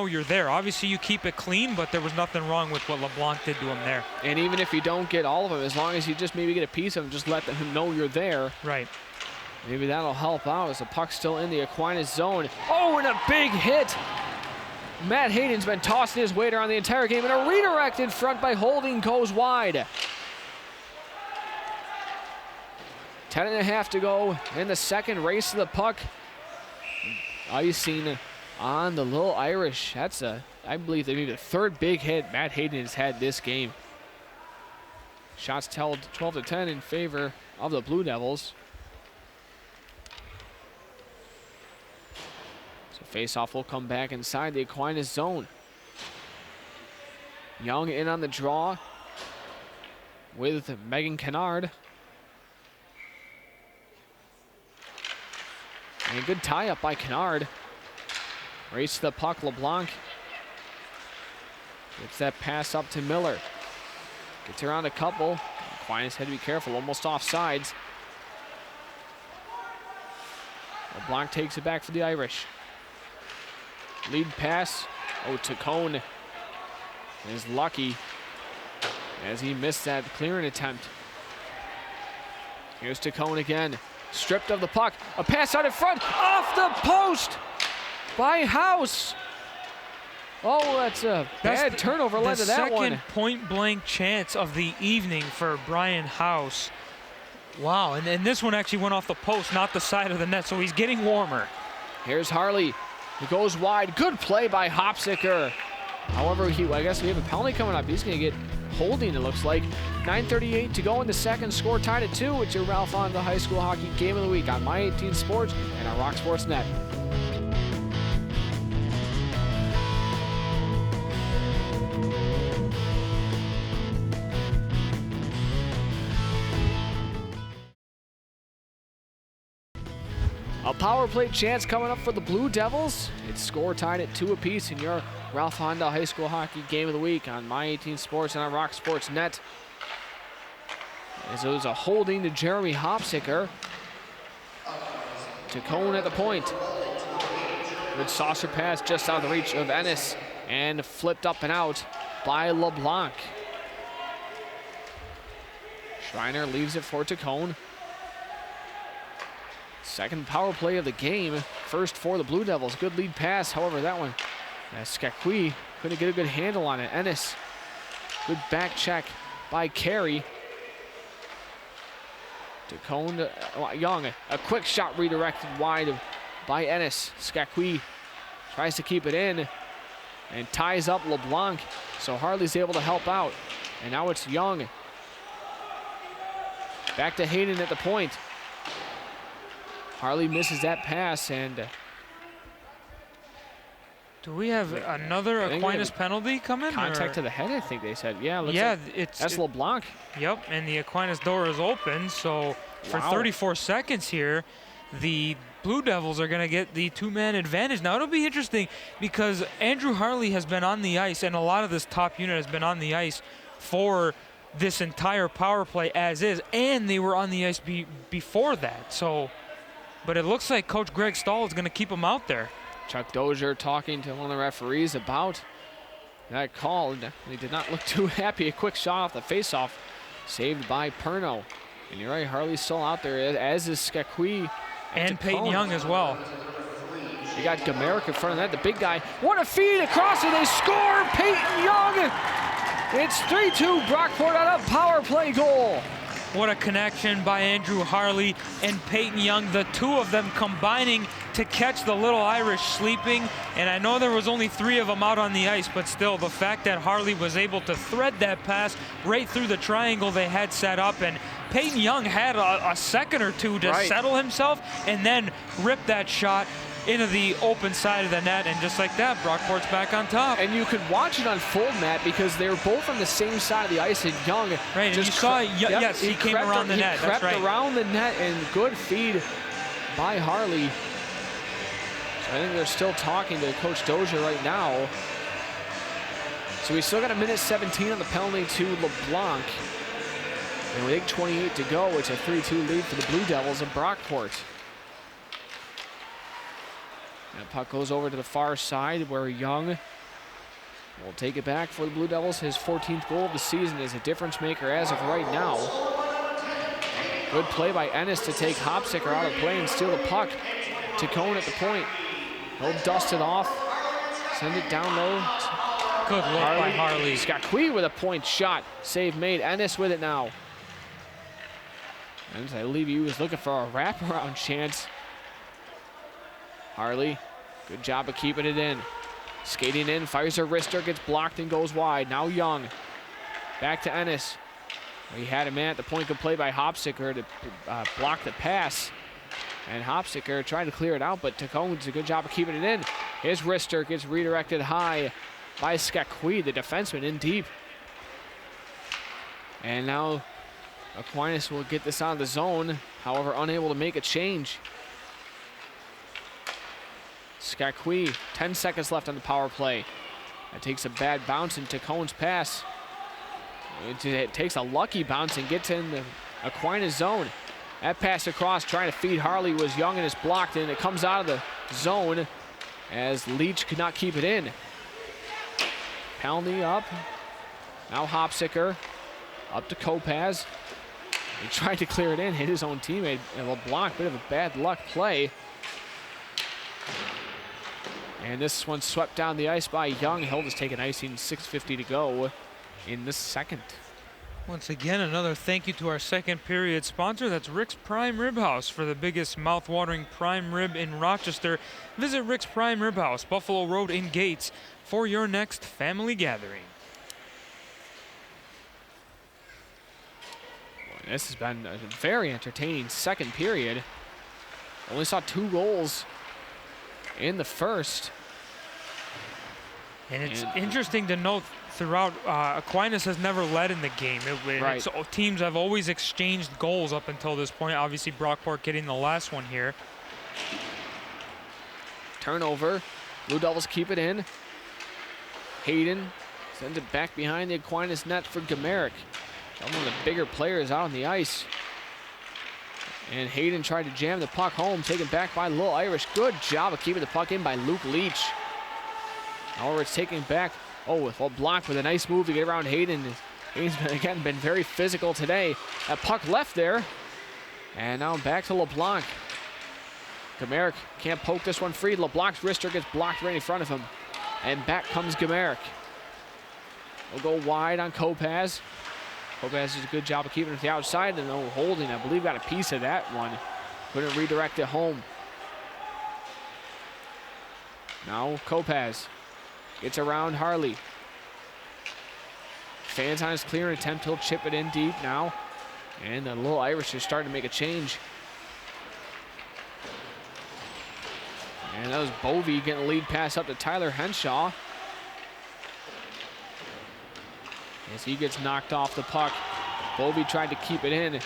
you're there. Obviously you keep it clean, but there was nothing wrong with what LeBlanc did to him there. And even if you don't get all of them, as long as you just maybe get a piece of them, just let him know you're there. Right. Maybe that'll help out as the puck's still in the Aquinas zone. Oh, and a big hit. Matt Hayden's been tossing his weight around the entire game, and a redirect in front by Holding goes wide. 10.5 to go in the second. Race to the puck. Icing on the Little Irish. That's I believe maybe the third big hit Matt Hayden has had this game. Shots telled 12-10 in favor of the Blue Devils. Face-off will come back inside the Aquinas zone. Young in on the draw with Megan Kennard. And good tie-up by Kennard. Race to the puck, LeBlanc. Gets that pass up to Miller. Gets around a couple. Aquinas had to be careful, almost offsides. LeBlanc takes it back for the Irish. Lead pass. Oh, Tacone is lucky as he missed that clearing attempt. Here's Tacone again. Stripped of the puck. A pass out in front. Off the post by House. Oh, that's a bad turnover led to that one. The second point-blank chance of the evening for Brian House. Wow, and this one actually went off the post, not the side of the net, so he's getting warmer. Here's Harley. He goes wide. Good play by Hopsicker. However, I guess we have a penalty coming up. He's going to get holding, it looks like. 9:38 to go in the second. Score tied at 2. It's your Ralph Honda High School Hockey Game of the Week on My 18 Sports and on Rock Sports Net. A power play chance coming up for the Blue Devils. It's score tied at 2 apiece in your Ralph Honda High School Hockey Game of the Week on My 18 Sports and on Rock Sports Net. As it was a holding to Jeremy Hopsicker. Tacone at the point. Good saucer pass just out of the reach of Ennis and flipped up and out by LeBlanc. Schreiner leaves it for Tacone. Second power play of the game. First for the Blue Devils. Good lead pass. However, that one, Skakwi couldn't get a good handle on it. Ennis, good back check by Carey. Tacone, Young, a quick shot redirected wide by Ennis. Skakwi tries to keep it in and ties up LeBlanc. So Harley's able to help out. And now it's Young. Back to Hayden at the point. Harley misses that pass, and do we have another Aquinas penalty coming? Contact to the head, I think they said. Yeah, that's LeBlanc. Yep, and the Aquinas door is open, so for 34 seconds here, the Blue Devils are going to get the two-man advantage. Now, it'll be interesting because Andrew Harley has been on the ice, and a lot of this top unit has been on the ice for this entire power play as is, and they were on the ice before that. So, but it looks like Coach Greg Stahl is going to keep them out there. Chuck Dozier talking to one of the referees about that call. He did not look too happy. A quick shot off the faceoff, saved by Perno. And you're right, Harley's still out there, as is Skakwi. And Peyton Young as well. You got Gamerick in front of that, the big guy. What a feed across, and they score! Peyton Young! It's 3-2 Brockport on a power play goal. What a connection by Andrew Harley and Peyton Young, the two of them combining to catch the little Irish sleeping. And I know there was only 3 of them out on the ice, but still the fact that Harley was able to thread that pass right through the triangle they had set up, and Peyton Young had a second or two to settle himself and then rip that shot into the open side of the net, and just like that, Brockport's back on top. And you could watch it unfold, Matt, because they were both on the same side of the ice, and Young right, just and you saw, yes, he came around the net. He crept around the net, and good feed by Harley. So I think they're still talking to Coach Dozier right now. So we still got a minute 17 on the penalty to LeBlanc. And with 8:28 to go, it's a 3-2 lead for the Blue Devils of Brockport. And puck goes over to the far side where Young will take it back for the Blue Devils. His 14th goal of the season is a difference maker as of right now. Good play by Ennis to take Hopsicker out of play and steal the puck. Tacone at the point. He'll dust it off, send it down low. Good look by Harley. Skakwi with a point shot. Save made. Ennis with it now. And I believe he was looking for a wraparound chance. Harley, good job of keeping it in. Skating in, fires a wrister, gets blocked and goes wide. Now Young, back to Ennis. He had a man at the point, good play by Hopsicker to block the pass. And Hopsicker tried to clear it out, but Tacone does a good job of keeping it in. His wrister gets redirected high by Skakwi, the defenseman, in deep. And now Aquinas will get this out of the zone, however unable to make a change. Skakwe, 10 seconds left on the power play. That takes a bad bounce into Cohn's pass. It takes a lucky bounce and gets in the Aquinas zone. That pass across, trying to feed Harley, was Young and it's blocked, and it comes out of the zone as Leach could not keep it in. Penalty up. Now Hopsicker up to Kopaz. He tried to clear it in, hit his own teammate. A block, bit of a bad luck play. And this one swept down the ice by Young. Hill is taking icing, 6:50 to go in the second. Once again, another thank you to our second period sponsor. That's Rick's Prime Rib House for the biggest mouth-watering prime rib in Rochester. Visit Rick's Prime Rib House, Buffalo Road in Gates, for your next family gathering. Boy, this has been a very entertaining second period. Only saw 2 goals in the first. And it's interesting to note throughout, Aquinas has never led in the game. Right. Teams have always exchanged goals up until this point. Obviously, Brockport getting the last one here. Turnover. Blue Devils keep it in. Hayden sends it back behind the Aquinas net for Gamerick. One of the bigger players out on the ice. And Hayden tried to jam the puck home, taken back by Lil Irish. Good job of keeping the puck in by Luke Leach. However, it's taken back. Oh, well blocked with a nice move to get around Hayden. Hayden's again been very physical today. That puck left there. And now back to LeBlanc. Gamerick can't poke this one free. LeBlanc's wrister gets blocked right in front of him. And back comes Gamerick. We'll go wide on Kopaz. Kopaz does a good job of keeping it to the outside, and Holding, I believe, got a piece of that one. Couldn't redirect it home. Now Kopaz gets around Harley. Fans on his clearing attempt, he'll chip it in deep now. And the Little Irish is starting to make a change. And that was Bovey getting a lead pass up to Tyler Henshaw. As he gets knocked off the puck. Bovey tried to keep it in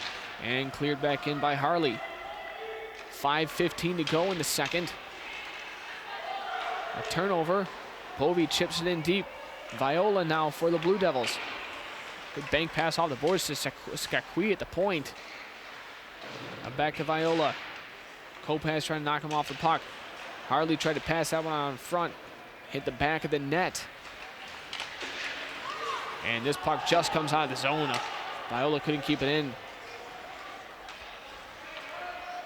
and cleared back in by Harley. 5:15 to go in the second. A turnover. Bovey chips it in deep. Viola now for the Blue Devils. Good bank pass off the boards to Skakwe at the point. Now back to Viola. Kopaz trying to knock him off the puck. Harley tried to pass that one on front. Hit the back of the net. And this puck just comes out of the zone. Viola couldn't keep it in.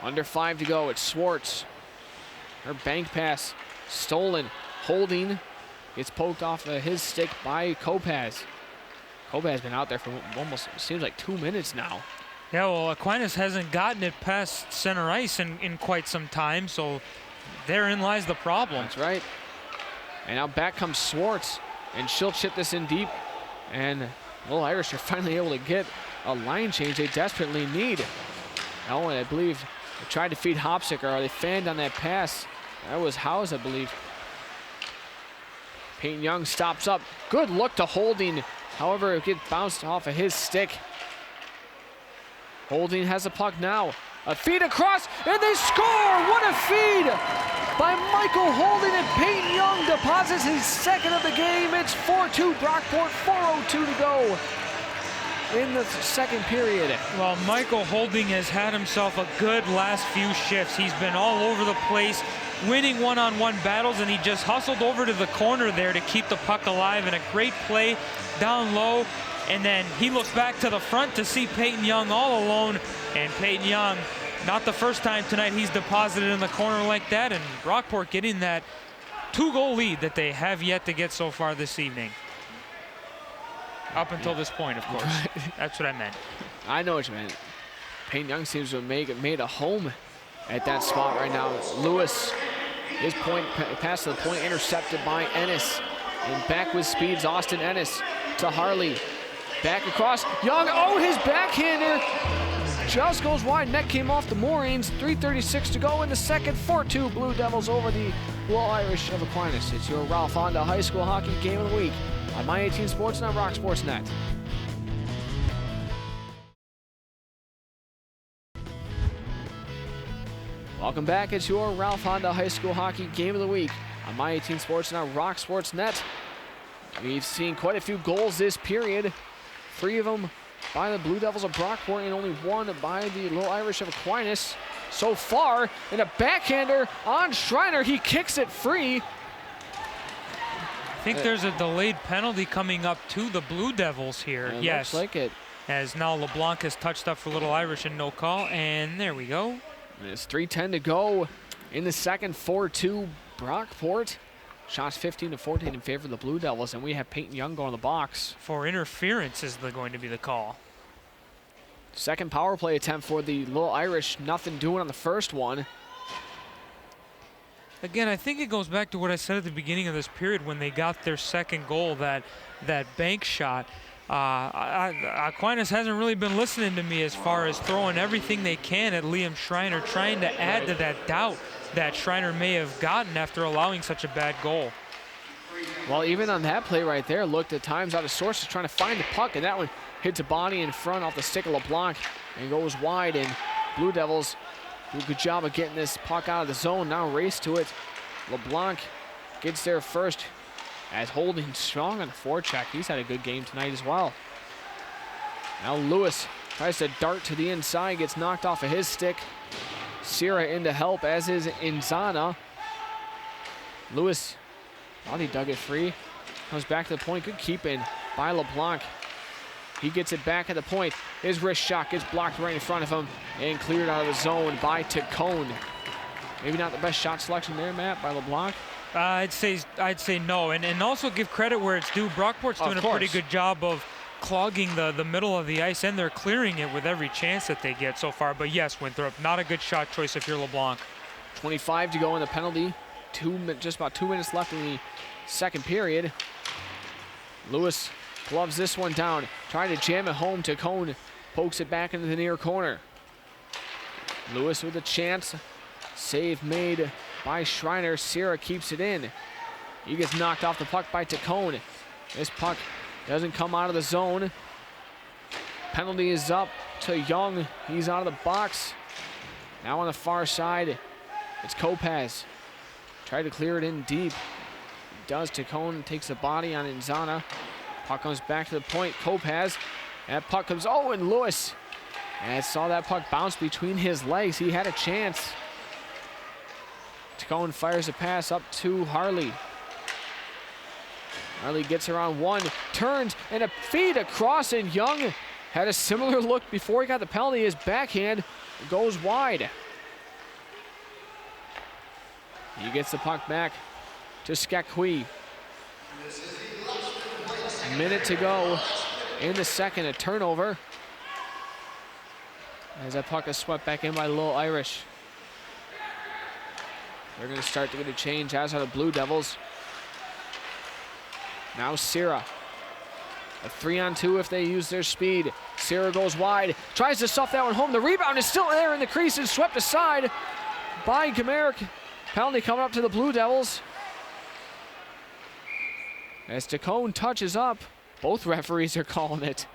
Under 5 to go. It's Swartz. Her bank pass stolen. Holding. Gets poked off of his stick by Kopaz. Kopaz has been out there for almost, seems like 2 minutes now. Yeah, well, Aquinas hasn't gotten it past center ice in quite some time, so therein lies the problem. That's right. And now back comes Swartz, and she'll chip this in deep. And Little Irish are finally able to get a line change they desperately need. Oh, and I believe they tried to feed Hopsicker, or they fanned on that pass. That was Howes, I believe. Peyton Young stops up. Good look to Holding. However, it gets bounced off of his stick. Holding has the puck now. A feed across, and they score! What a feed by Michael Holding, and Peyton Young deposits his second of the game. It's 4-2 Brockport, 4:02 to go in the second period. Well, Michael Holding has had himself a good last few shifts. He's been all over the place, winning one-on-one battles, and he just hustled over to the corner there to keep the puck alive, and a great play down low. And then he looks back to the front to see Peyton Young all alone. And Peyton Young, not the first time tonight he's deposited in the corner like that. And Brockport getting that 2-goal lead that they have yet to get so far this evening. Up until this point, of course. Right. That's what I meant. I know what you meant. Peyton Young seems to have made a home at that spot right now. Lewis, his point pass to the point intercepted by Ennis. And back with speeds, Austin Ennis to Harley. Back across, Young, oh, his backhander just goes wide. Net came off the moorings. 3:36 to go in the second. 4-2 Blue Devils over the Blue Irish of Aquinas. It's your Ralph Honda High School Hockey Game of the Week on My 18 Sports and on Rock Sports Net. Welcome back. It's your Ralph Honda High School Hockey Game of the Week on My 18 Sports and on Rock Sports Net. We've seen quite a few goals this period. 3 of them by the Blue Devils of Brockport and only 1 by the Little Irish of Aquinas so far. And a backhander on Schreiner. He kicks it free. I think there's a delayed penalty coming up to the Blue Devils here. Yes. Looks like it. As now LeBlanc has touched up for Little Irish and no call. And there we go. And it's 3:10 to go in the second. 4-2 Brockport. Shots 15-14 in favor of the Blue Devils, and we have Peyton Young going to the box. For interference is going to be the call. Second power play attempt for the Little Irish. Nothing doing on the first one. Again, I think it goes back to what I said at the beginning of this period when they got their second goal, that bank shot. Aquinas hasn't really been listening to me as far as throwing everything they can at Liam Schreiner, trying to add to that doubt that Schreiner may have gotten after allowing such a bad goal. Well, even on that play right there, looked at times out of sources trying to find the puck, and that one hits a body in front off the stick of LeBlanc and goes wide, and Blue Devils do a good job of getting this puck out of the zone. Now race to it. LeBlanc gets there first as holding strong on the forecheck. He's had a good game tonight as well. Now Lewis tries to dart to the inside, gets knocked off of his stick. Sierra in to help, as is Inzana. Lewis thought he dug it free. Comes back to the point. Good keeping by LeBlanc. He gets it back at the point. His wrist shot gets blocked right in front of him and cleared out of the zone by Tacone. Maybe not the best shot selection there, Matt, by LeBlanc. I'd say no, and also give credit where it's due. Brockport's doing a pretty good job of clogging the middle of the ice, and they're clearing it with every chance that they get so far. But yes, Winthrop, not a good shot choice if you're LeBlanc. 25 to go in the penalty. Just about 2 minutes left in the second period. Lewis gloves this one down, trying to jam it home. Tacone pokes it back into the near corner. Lewis with a chance. Save made by Schreiner. Sierra keeps it in. He gets knocked off the puck by Tacone. This puck doesn't come out of the zone. Penalty is up to Young. He's out of the box. Now on the far side, it's Kopaz. Tried to clear it in deep. He does. Tacone takes the body on Inzana. Puck comes back to the point. Kopaz. That puck comes, and Lewis. And I saw that puck bounce between his legs. He had a chance. Tacone fires a pass up to Harley. Harley gets around one, turns, and a feed across, and Young had a similar look before he got the penalty. His backhand goes wide. He gets the puck back to Skakui. A minute to go in the second, a turnover. As that puck is swept back in by the Little Irish. They're going to start to get a change, as are the Blue Devils. Now Sierra. A 3-on-2 if they use their speed. Sierra goes wide, tries to stuff that one home. The rebound is still there in the crease and swept aside by Gamerick. Penalty coming up to the Blue Devils. As Tacone touches up, both referees are calling it.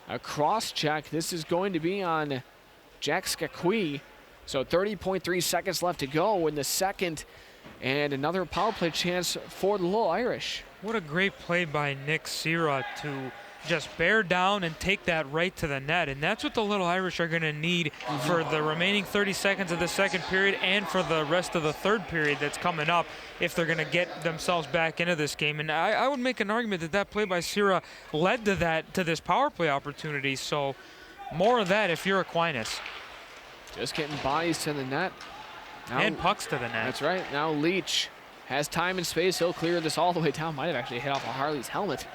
A cross check. This is going to be on Jack Skakui. So 30.3 seconds left to go in the second, and another power play chance for the Little Irish. What a great play by Nick Sierra to just bear down and take that right to the net, and that's what the Little Irish are going to need for the remaining 30 seconds of the second period and for the rest of the third period that's coming up if they're going to get themselves back into this game. And I would make an argument that play by Sierra led to this power play opportunity, so more of that if you're Aquinas. Just getting bodies to the net. Now, and pucks to the net. That's right. Now Leach has time and space. He'll clear this all the way down. Might have actually hit off of Harley's helmet.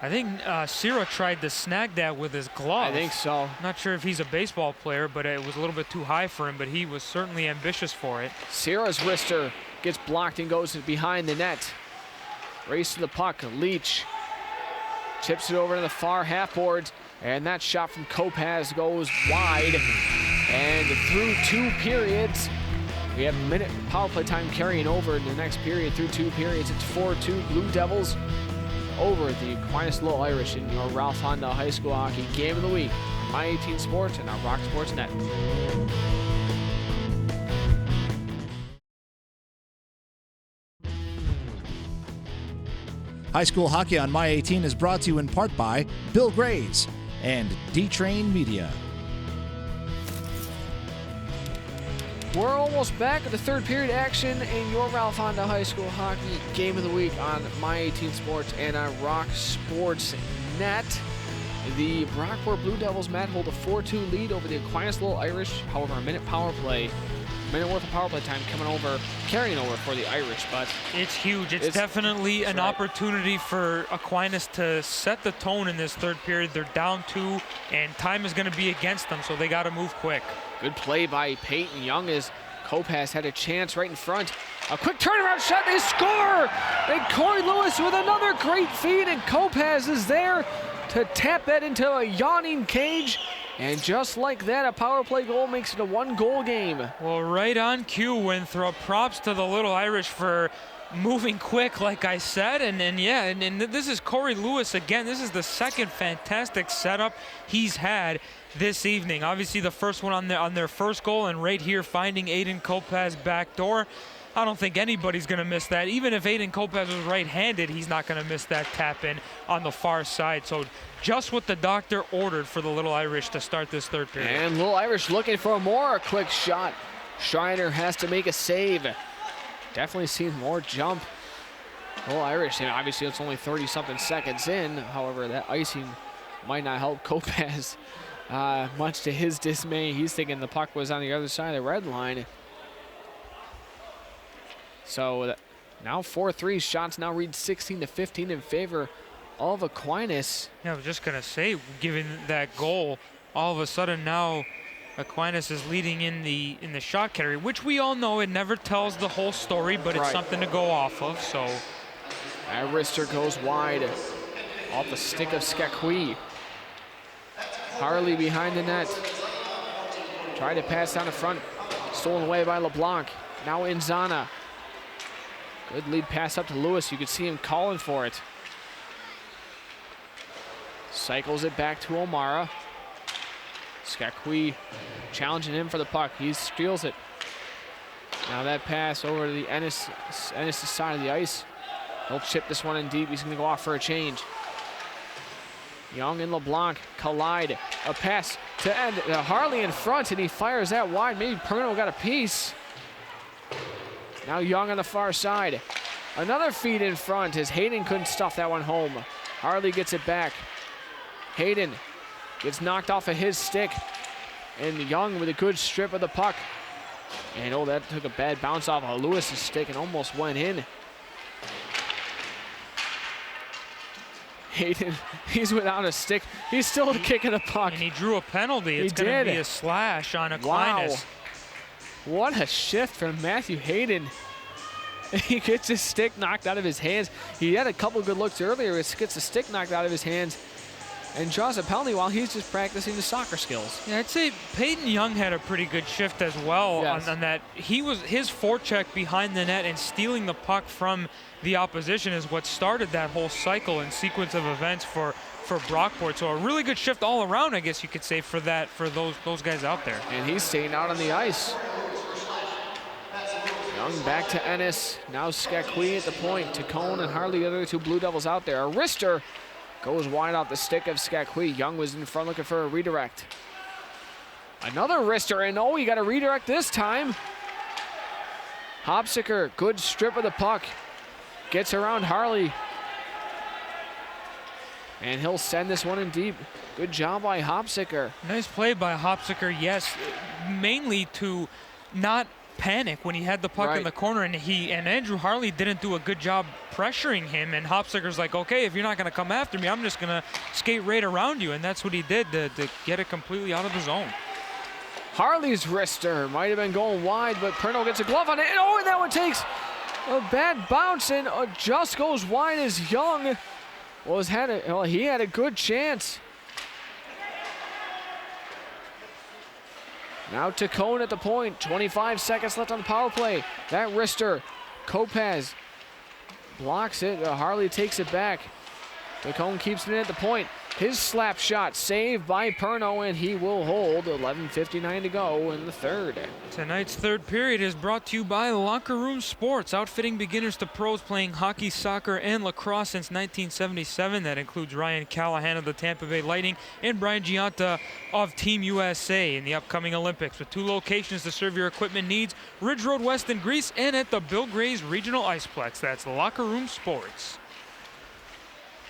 I think Sierra tried to snag that with his glove. I think so. Not sure if he's a baseball player, but it was a little bit too high for him, but he was certainly ambitious for it. Sierra's wrister gets blocked and goes behind the net. Race to the puck. Leach chips it over to the far half boards, and that shot from Kopaz goes wide. And through 2 periods, we have a minute power play time carrying over in the next period. Through 2 periods, it's 4-2 Blue Devils over the Aquinas Little Irish in your Ralph Honda High School Hockey Game of the Week. My 18 Sports and on Rock Sports Net. High school hockey on My 18 is brought to you in part by Bill Grays and D-Train Media. We're almost back at the third period action in your Ralph Honda High School Hockey Game of the Week on My 18 Sports and on Rock Sports Net. The Brockport Blue Devils, Matt, hold a 4-2 lead over the Aquinas Little Irish. However, a minute worth of power play time carrying over for the Irish, but it's huge. It's definitely an opportunity for Aquinas to set the tone in this third period. They're down 2, and time is going to be against them, so they got to move quick. Good play by Peyton Young as Kopas had a chance right in front. A quick turnaround shot, they score! And Corey Lewis with another great feed, and Kopas is there to tap that into a yawning cage. And just like that, a power play goal makes it a 1-goal game. Well, right on cue, Winthrop. Props to the Little Irish for moving quick, like I said. And this is Corey Lewis again. This is the second fantastic setup he's had this evening. Obviously, the first one on their first goal, and right here finding Aiden Kopac's back door. I don't think anybody's going to miss that. Even if Aiden Kopac was right-handed, he's not going to miss that tap-in on the far side. So just what the doctor ordered for the Little Irish to start this third period. And Little Irish looking for a quick shot. Schreiner has to make a save. Definitely seen more jump. Little Irish, obviously it's only 30-something seconds in. However, that icing might not help Kopac much to his dismay. He's thinking the puck was on the other side of the red line. So now 4-3, shots now read 16-15 in favor of Aquinas. Yeah, I was just going to say, given that goal, all of a sudden now Aquinas is leading in the shot category, which we all know it never tells the whole story, but it's something to go off of. So that wrister goes wide off the stick of Skakui. Harley behind the net. Tried to pass down the front, stolen away by LeBlanc. Now Inzana. Good lead pass up to Lewis. You could see him calling for it. Cycles it back to O'Mara. Skakui challenging him for the puck. He steals it. Now that pass over to the Ennis' side of the ice. He'll chip this one in deep. He's going to go off for a change. Young and LeBlanc collide. A pass to end. Harley in front, and he fires that wide. Maybe Perno got a piece. Now Young on the far side. Another feed in front as Hayden couldn't stuff that one home. Harley gets it back. Hayden gets knocked off of his stick. And Young with a good strip of the puck. And that took a bad bounce off of Lewis's stick and almost went in. Hayden, he's without a stick. He's still kicking the puck. And he drew a penalty. It's going to be a slash on Aquinas. Wow. What a shift from Matthew Hayden. He gets his stick knocked out of his hands. He had a couple good looks earlier. He gets the stick knocked out of his hands and draws a penalty while he's just practicing his soccer skills. Yeah, I'd say Peyton Young had a pretty good shift as well on that. His forecheck behind the net and stealing the puck from the opposition is what started that whole cycle and sequence of events for Brockport. So a really good shift all around, I guess you could say, for those guys out there. And he's staying out on the ice. Young back to Ennis. Now Skakui at the point. Tacone and Harley, the other two Blue Devils out there. A wrister goes wide off the stick of Skakui. Young was in front looking for a redirect. Another wrister, and he got a redirect this time. Hopsicker, good strip of the puck. Gets around Harley. And he'll send this one in deep. Good job by Hopsicker. Nice play by Hopsicker, yes. Mainly to not panic when he had the puck in the corner, and Andrew Harley didn't do a good job pressuring him, and Hopsicker's like, okay, if you're not going to come after me, I'm just going to skate right around you, and that's what he did to get it completely out of the zone. Harley's wrister might have been going wide, but Perno gets a glove on it, and that one takes a bad bounce and just goes wide as Young he had a good chance. Now Tacone at the point. 25 seconds left on the power play. That wrister, Kopacz, blocks it. Harley takes it back. Tacone keeps it in at the point. His slap shot saved by Perno, and he will hold. 11:59 to go in the third. Tonight's third period is brought to you by Locker Room Sports, outfitting beginners to pros playing hockey, soccer, and lacrosse since 1977. That includes Ryan Callahan of the Tampa Bay Lightning and Brian Giunta of Team USA in the upcoming Olympics, with 2 locations to serve your equipment needs: Ridge Road West in Greece and at the Bill Grays Regional Iceplex. That's Locker Room Sports.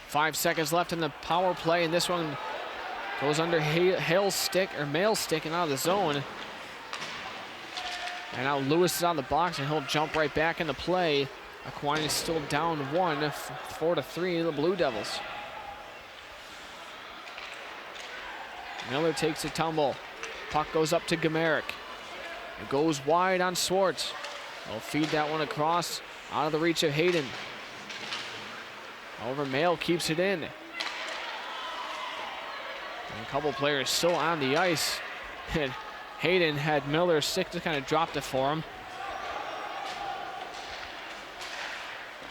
5 seconds left in the power play, and this one goes under Hale's stick, or Mail's stick, and out of the zone. And now Lewis is on the box, and he'll jump right back into play. Aquinas still down 1, 4-3 the Blue Devils. Miller takes a tumble. Puck goes up to Gamerick. It goes wide on Swartz. They'll feed that one across, out of the reach of Hayden. However, Mail keeps it in. And a couple players still on the ice. And Hayden had Miller's stick, just kind of dropped it for him.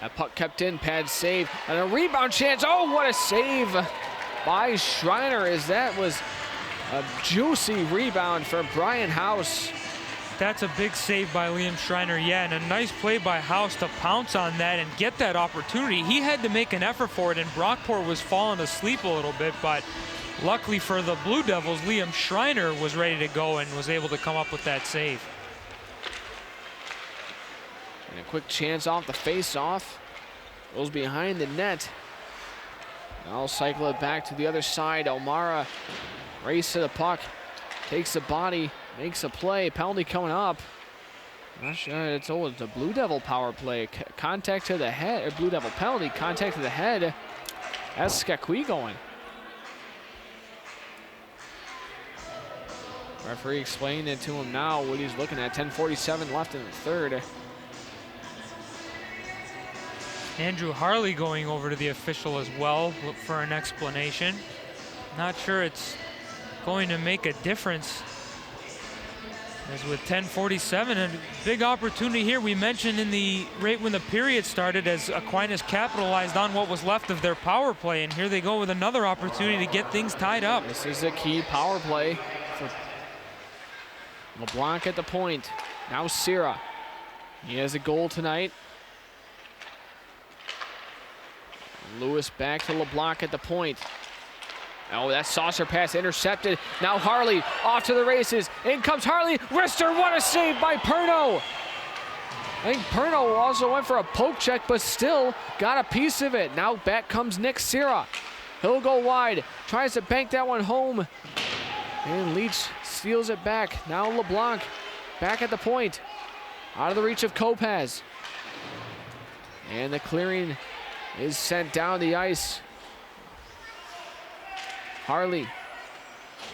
That puck kept in, pad save, and a rebound chance. Oh, what a save by Schreiner, as that was a juicy rebound for Brian House. That's a big save by Liam Schreiner, yeah, and a nice play by House to pounce on that and get that opportunity. He had to make an effort for it, and Brockport was falling asleep a little bit, but luckily for the Blue Devils, Liam Schreiner was ready to go and was able to come up with that save. And a quick chance off the face-off. Goes behind the net. I'll cycle it back to the other side. O'Mara race to the puck, takes the body, makes a play. Penalty coming up. Not sure. It's a Blue Devil power play. Contact to the head, or Blue Devil penalty. Contact to the head. That's Skakui going. Referee explained it to him now what he's looking at. 10:47 left in the third. Andrew Harley going over to the official as well for an explanation. Not sure it's going to make a difference. As with 10:47, a big opportunity here. We mentioned in the right when the period started, as Aquinas capitalized on what was left of their power play, and here they go with another opportunity to get things tied up. This is a key power play for LeBlanc at the point. Now Sierra. He has a goal tonight. Lewis back to LeBlanc at the point. Oh, that saucer pass intercepted. Now Harley off to the races. In comes Harley. Wrister, what a save by Perno. I think Perno also went for a poke check, but still got a piece of it. Now back comes Nick Sierra. He'll go wide. Tries to bank that one home. And Leach steals it back. Now LeBlanc back at the point. Out of the reach of Kopaz. And the clearing is sent down the ice. Harley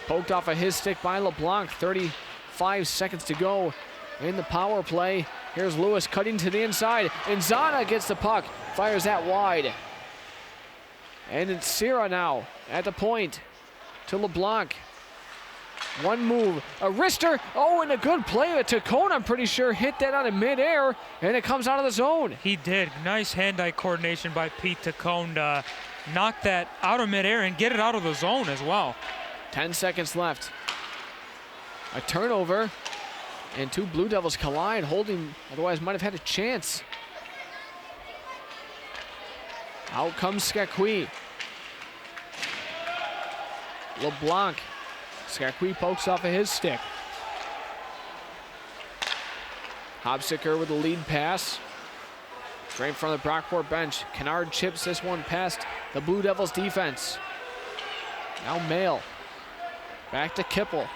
poked off of his stick by LeBlanc. 35 seconds to go in the power play. Here's Lewis cutting to the inside. And Zana gets the puck. Fires that wide. And it's Sierra now at the point to LeBlanc. One move, a wrister. Oh, and a good play. Tacone, I'm pretty sure, hit that out of midair, and it comes out of the zone. He did. Nice hand-eye coordination by Pete Tacone to knock that out of midair and get it out of the zone as well. 10 seconds left. A turnover, and 2 Blue Devils collide. Holding, otherwise might have had a chance. Out comes Skakui. LeBlanc. Skakui pokes off of his stick. Hobsicker with the lead pass. Straight from the Brockport bench. Kennard chips this one past the Blue Devils defense. Now Mail. Back to Kipple.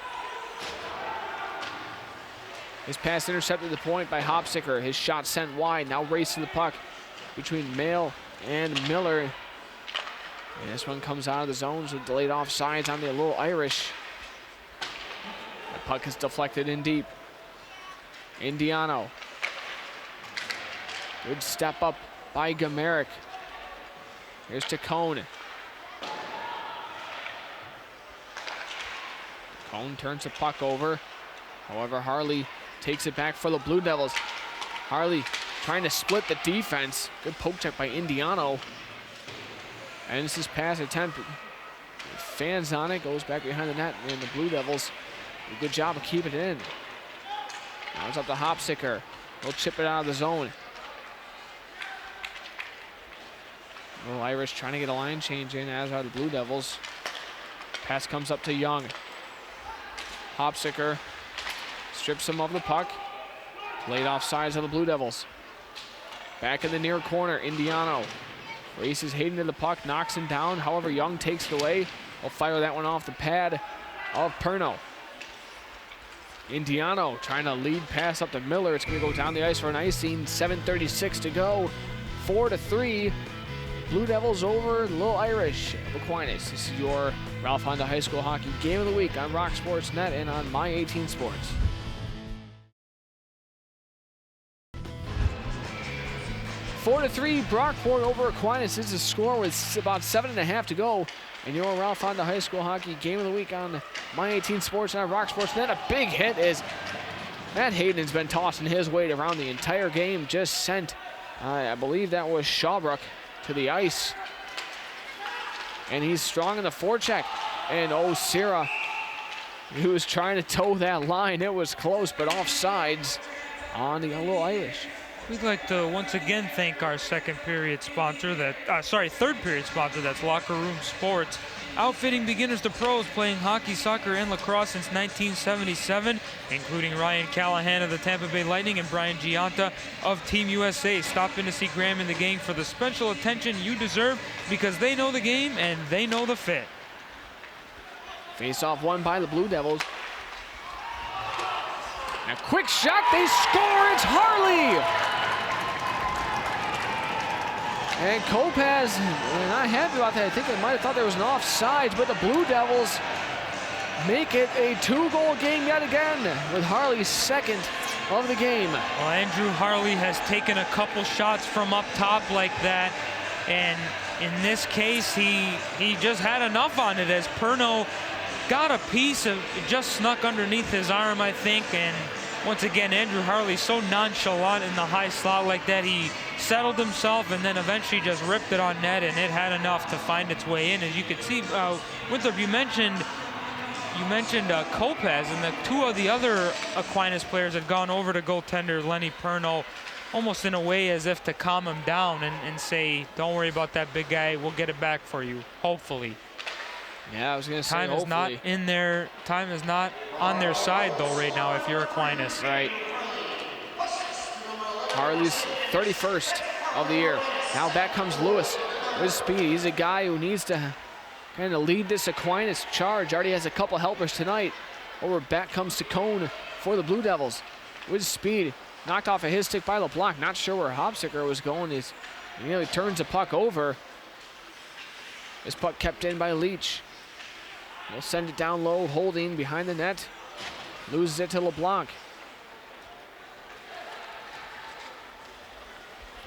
His pass intercepted the point by Hobsicker. His shot sent wide. Now race to the puck between Mail and Miller. And this one comes out of the zones with delayed offsides on the little Irish. The puck is deflected in deep. Indiano. Good step up by Gamerick. Here's Tacone. Cone turns the puck over. However, Harley takes it back for the Blue Devils. Harley trying to split the defense. Good poke check by Indiano. And this is pass attempt fans on it, goes back behind the net, and the Blue Devils do a good job of keeping it in. Now it's up to Hopsicker. He'll chip it out of the zone. Little Irish trying to get a line change in, as are the Blue Devils. Pass comes up to Young. Hopsicker strips him of the puck. Played off sides of the Blue Devils. Back in the near corner, Indiano races Hayden to the puck, knocks him down. However, Young takes it away. Will fire that one off the pad of Perno. Indiano trying to lead pass up to Miller. It's going to go down the ice for an icing. 7:36 to go. 4-3. Blue Devils over Little Irish of Aquinas. This is your Ralph Honda High School Hockey Game of the Week on Rock Sports Net and on My 18 Sports. Four to 3, Brockport over Aquinas is the score with about 7.5 to go. And your Ralph Honda High School Hockey Game of the Week on My 18 Sports and on Rock Sports Net. A big hit is Matt Hayden's been tossing his weight around the entire game. Just sent, I believe that was Shawbrook, to the ice. And he's strong in the forecheck. And Sierra, he was trying to toe that line. It was close, but offsides on the Little Irish. We'd like to once again thank our third period sponsor, that's Locker Room Sports. Outfitting beginners to pros, playing hockey, soccer, and lacrosse since 1977, including Ryan Callahan of the Tampa Bay Lightning and Brian Gianta of Team USA. Stop in to see Graham and the gang for the special attention you deserve, because they know the game and they know the fit. Face-off won by the Blue Devils. A quick shot, they score, it's Harley! And Kopaz, not happy about that. I think they might have thought there was an offsides, but the Blue Devils make it a 2-goal game yet again, with Harley's second of the game. Well, Andrew Harley has taken a couple shots from up top like that, and in this case, he just had enough on it, as Perno got a piece of, it just snuck underneath his arm, I think, and once again, Andrew Harley so nonchalant in the high slot like that. He settled himself and then eventually just ripped it on net, and it had enough to find its way in. As you could see, Winthrop, you mentioned Kopaz, and the two of the other Aquinas players had gone over to goaltender Lenny Perno, almost in a way as if to calm him down and say, don't worry about that, big guy, we'll get it back for you, hopefully. Yeah, I was going to say time is not in their time is not on their side though right now if you're Aquinas. Right. Harley's 31st of the year. Now back comes Lewis with speed. He's a guy who needs to kind of lead this Aquinas charge. Already has a couple helpers tonight. Over back comes to Cone for the Blue Devils with speed. Knocked off of his stick by LeBlanc. Not sure where Hopsicker was going. He nearly turns the puck over. This puck kept in by Leach. He'll send it down low, holding behind the net. Loses it to LeBlanc.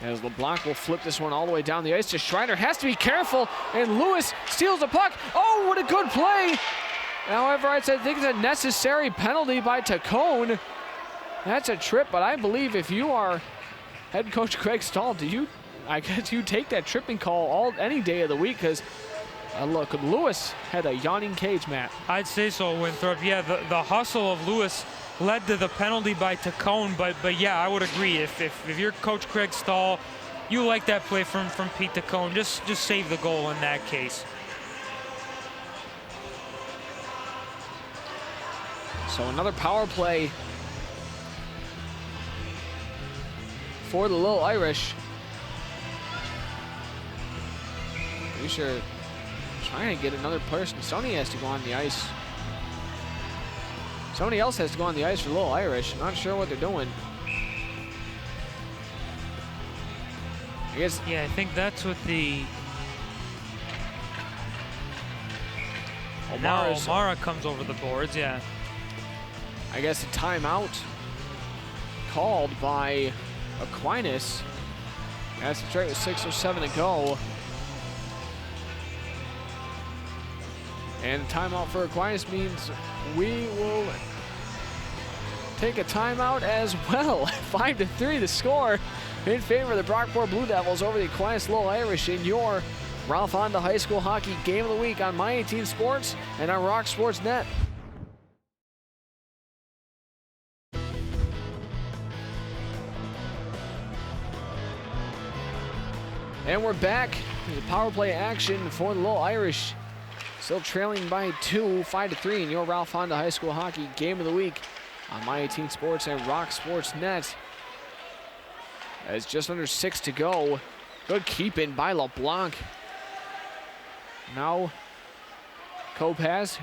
As LeBlanc will flip this one all the way down the ice to Schreiner. Has to be careful, and Lewis steals the puck. Oh, what a good play. However, I think it's a necessary penalty by Tacone. That's a trip, but I believe if you are head coach Craig Stahl, I guess you take that tripping call any day of the week, because look, Lewis had a yawning cage, Matt. I'd say so, Winthrop. Yeah, the hustle of Lewis led to the penalty by Tacone, but yeah, I would agree. If you're Coach Craig Stahl, you like that play from Pete Tacone. Just save the goal in that case. So another power play for the Little Irish. Pretty sure trying to get another person. Sony has to go on the ice. Somebody else has to go on the ice for Little Irish. I'm not sure what they're doing. I guess. Yeah, I think that's what the. Now O'Mara comes over the boards, yeah. I guess a timeout called by Aquinas. That's straight with 6 or 7 to go. And a timeout for Aquinas means we will take a timeout as well. 5-3 the score in favor of the Brockport Blue Devils over the Aquinas Little Irish in your Ralph Honda High School Hockey Game of the Week on My 18 Sports and on Rock Sports Net. And we're back to the power play action for the Little Irish. Still trailing by 2, 5-3 in your Ralph Honda High School Hockey Game of the Week on My 18 Sports and Rock Sports Net. As just under 6 to go. Good keep-in by LeBlanc. Now, Kopaz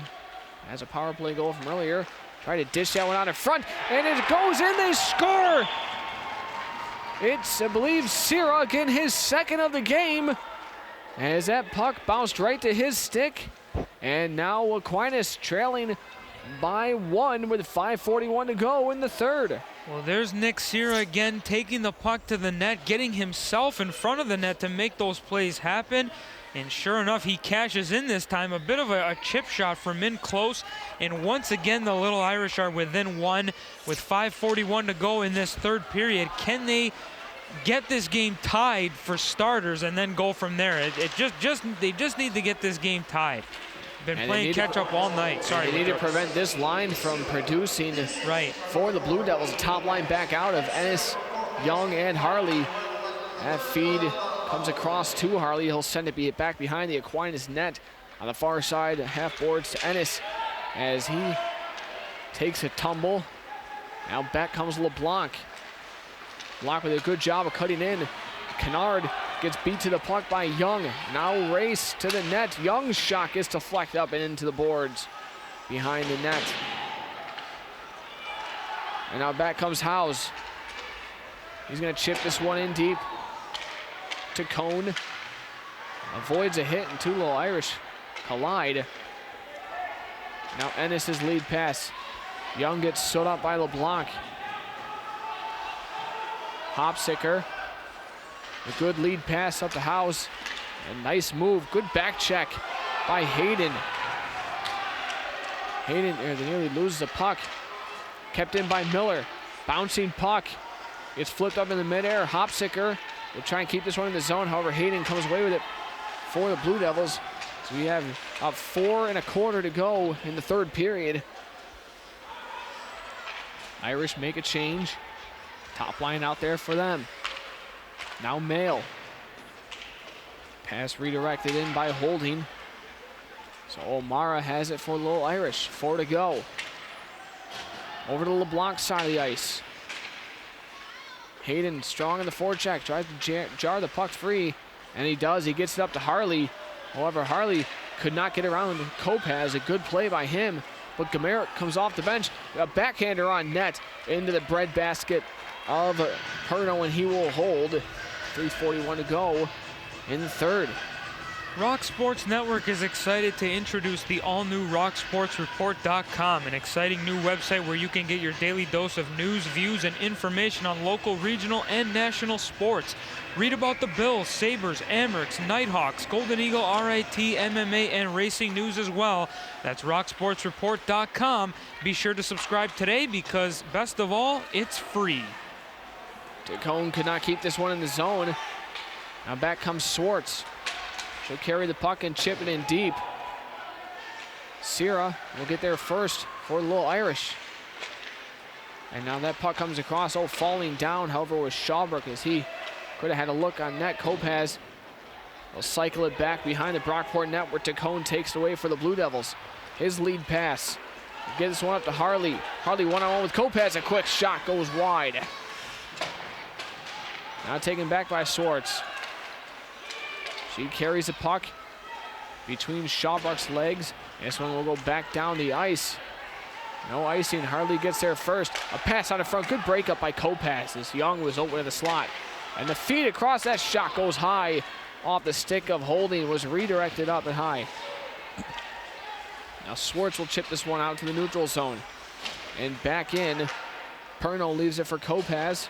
has a power play goal from earlier. Try to dish that one out in front, and it goes in, they score! It's, I believe, Sira getting his second of the game as that puck bounced right to his stick. And now Aquinas trailing by 1 with 5:41 to go in the third. Well, there's Nick Sira again taking the puck to the net, getting himself in front of the net to make those plays happen. And sure enough, he cashes in this time. A bit of a chip shot from in close. And once again, the Little Irish are within 1 with 5:41 to go in this third period. Can they get this game tied for starters and then go from there? They just need to get this game tied. Been playing catch up all night. Sorry. They need to prevent this line from producing for the Blue Devils. Top line back out of Ennis, Young, and Harley. That feed comes across to Harley. He'll send it back behind the Aquinas net on the far side, half boards to Ennis as he takes a tumble. Now back comes LeBlanc. Block with a good job of cutting in. Kennard gets beat to the puck by Young. Now race to the net. Young's shot gets deflected up and into the boards behind the net. And now back comes Howes. He's going to chip this one in deep to Cone. Avoids a hit, and two Little Irish collide. Now Ennis's lead pass. Young gets stood up by LeBlanc. Hopsicker. A good lead pass up the House. A nice move. Good back check by Hayden. Hayden nearly loses the puck. Kept in by Miller. Bouncing puck. It's flipped up in the midair. Hopsicker will try and keep this one in the zone. However, Hayden comes away with it for the Blue Devils. So we have about 4 1/4 to go in the third period. Irish make a change. Top line out there for them. Now Mail. Pass redirected in by Holding. So O'Mara has it for Little Irish. 4 to go. Over to LeBlanc side of the ice. Hayden strong in the forecheck. Tries to jar the puck free. And he does. He gets it up to Harley. However, Harley could not get around Kopaz. A good play by him. But Gamerick comes off the bench. A backhander on net into the breadbasket of Perno, and he will hold. 3:41 to go in the third. Rock Sports Network is excited to introduce the all-new RockSportsReport.com, an exciting new website where you can get your daily dose of news, views, and information on local, regional, and national sports. Read about the Bills, Sabres, Amerks, Nighthawks, Golden Eagle, RIT, MMA, and racing news as well. That's RockSportsReport.com. Be sure to subscribe today because, best of all, it's free. Cone could not keep this one in the zone. Now back comes Swartz. She'll carry the puck and chip it in deep. Sierra will get there first for the Little Irish. And now that puck comes across, falling down, however, was Shawbrook as he could have had a look on net. Kopaz will cycle it back behind the Brockport net where Tacone takes it away for the Blue Devils. His lead pass. Get this one up to Harley. Harley one-on-one with Kopaz. A quick shot goes wide. Now taken back by Swartz. She carries the puck between Shawbrook's legs. This one will go back down the ice. No icing. Harley gets there first. A pass out in front. Good breakup by Kopaz as Young was open in the slot. And the feed across that shot goes high off the stick of Holding. Was redirected up and high. Now Swartz will chip this one out to the neutral zone. And back in. Perno leaves it for Kopaz.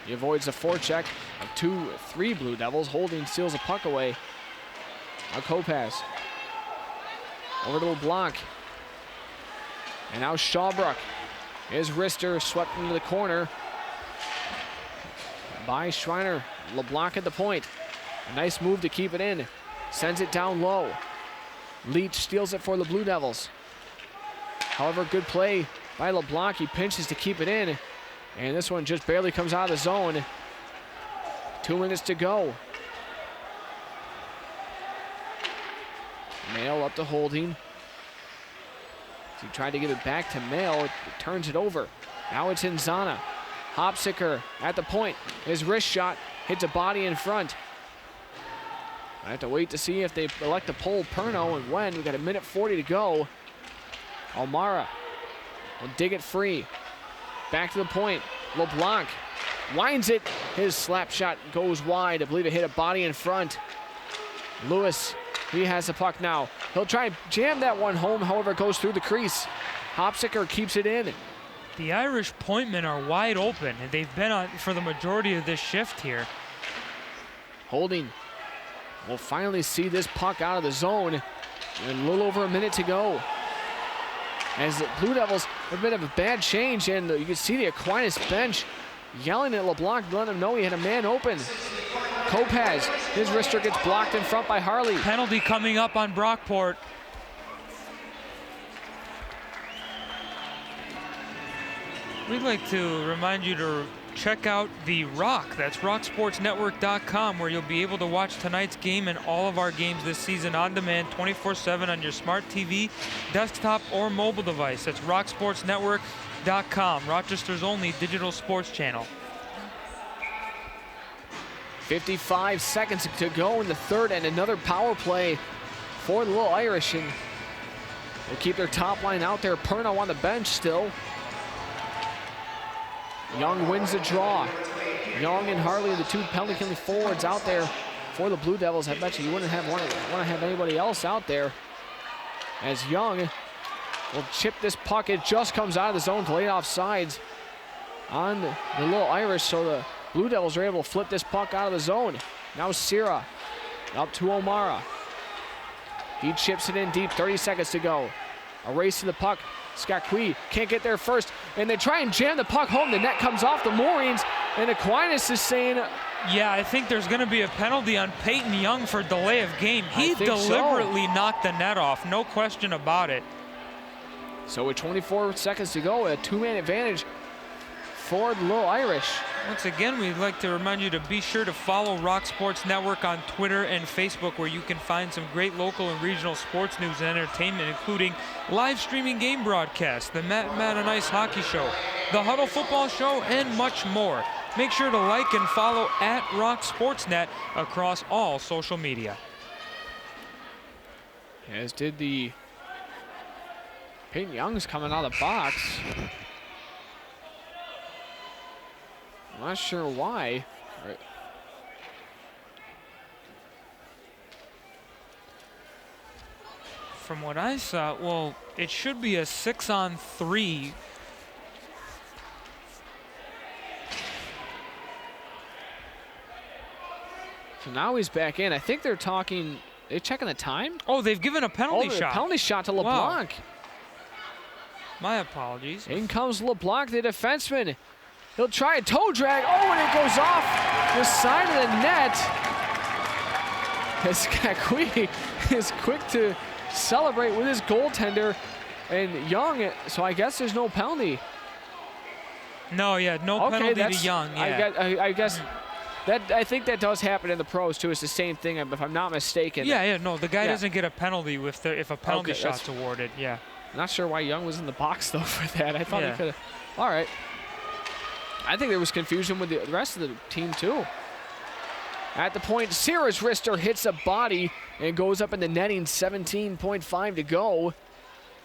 He avoids the forecheck of 2-3 Blue Devils. Holding steals a puck away. Now Kopaz. Over to LeBlanc. And now Shawbrook. His wrister swept into the corner by Schreiner. LeBlanc at the point. A nice move to keep it in. Sends it down low. Leach steals it for the Blue Devils. However, good play by LeBlanc. He pinches to keep it in. And this one just barely comes out of the zone. 2 minutes to go. Mail up to Holding. He tried to give it back to Mail. It turns it over. Now it's in Zana. Hopsicker at the point. His wrist shot hits a body in front. I have to wait to see if they elect to pull Perno and when. We got 1:40 to go. O'Mara will dig it free. Back to the point. LeBlanc winds it. His slap shot goes wide. I believe it hit a body in front. Lewis, he has the puck now. He'll try and jam that one home, however, it goes through the crease. Hopsicker keeps it in. The Irish point men are wide open, and they've been on for the majority of this shift here. Holding. We'll finally see this puck out of the zone. And a little over a minute to go. As the Blue Devils have been a bad change, and you can see the Aquinas bench yelling at LeBlanc, letting him know he had a man open. Kopaz, his wrister gets blocked in front by Harley. Penalty coming up on Brockport. We'd like to remind you to check out The Rock. That's rocksportsnetwork.com, where you'll be able to watch tonight's game and all of our games this season on demand 24/7 on your smart TV, desktop, or mobile device. That's rocksportsnetwork.com, Rochester's only digital sports channel. 55 seconds to go in the third, and another power play for the Little Irish. And they keep their top line out there. Perno on the bench still. Young wins the draw. Young and Harley, the two penalty killing forwards out there for the Blue Devils. I bet you wouldn't want to have anybody else out there. As Young will chip this puck. It just comes out of the zone to lay off sides on the Little Irish, so the Blue Devils are able to flip this puck out of the zone. Now Sierra up to O'Mara. He chips it in deep, 30 seconds to go. A race to the puck. Scott Quee can't get there first, and they try and jam the puck home. The net comes off the moorings, and Aquinas is saying, yeah, I think there's going to be a penalty on Peyton Young for delay of game. He deliberately knocked the net off, no question about it. So with 24 seconds to go, a two-man advantage for the Little Irish. Once again, we'd like to remind you to be sure to follow Rock Sports Network on Twitter and Facebook, where you can find some great local and regional sports news and entertainment, including live streaming game broadcasts, the Matt and Ice Hockey Show, the Huddle Football Show, and much more. Make sure to like and follow at Rock Sportsnet across all social media. As did the Peyton Young's coming out of the box. I'm not sure why. Right. From what I saw, well, it should be a 6-on-3. So now he's back in. I think they're talking, they're checking the time? Oh, they've given a penalty shot. Penalty shot to LeBlanc. Wow. My apologies. In comes LeBlanc, the defenseman. He'll try a toe drag. Oh, and it goes off the side of the net. Skakwe is quick to celebrate with his goaltender. And Young, so I guess there's no penalty. No, yeah, no penalty to Young. Yeah. I guess that, I think that does happen in the pros too. It's the same thing, if I'm not mistaken. Yeah, no, the guy doesn't get a penalty if a penalty shot's awarded. Yeah. Not sure why Young was in the box though for that. I thought he could have. All right. I think there was confusion with the rest of the team too. At the point, Sierra's wrister hits a body and goes up in the netting. 17.5 to go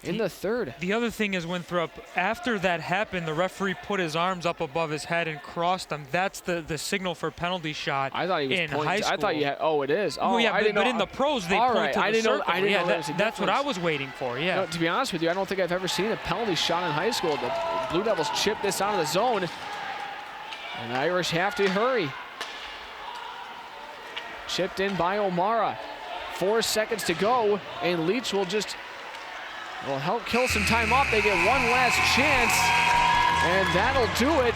in the third. The other thing is, Winthrop, after that happened, the referee put his arms up above his head and crossed them. That's the signal for penalty shot. I thought he was in pointing. High school. I thought you had. Oh, it is. Oh, well, yeah, but in the pros they point to the circle. I didn't know that's what I was waiting for. Yeah. No, to be honest with you, I don't think I've ever seen a penalty shot in high school. The Blue Devils chip this out of the zone, and the Irish have to hurry. Chipped in by O'Mara. 4 seconds to go, and Leach will help kill some time off. They get one last chance, and that'll do it.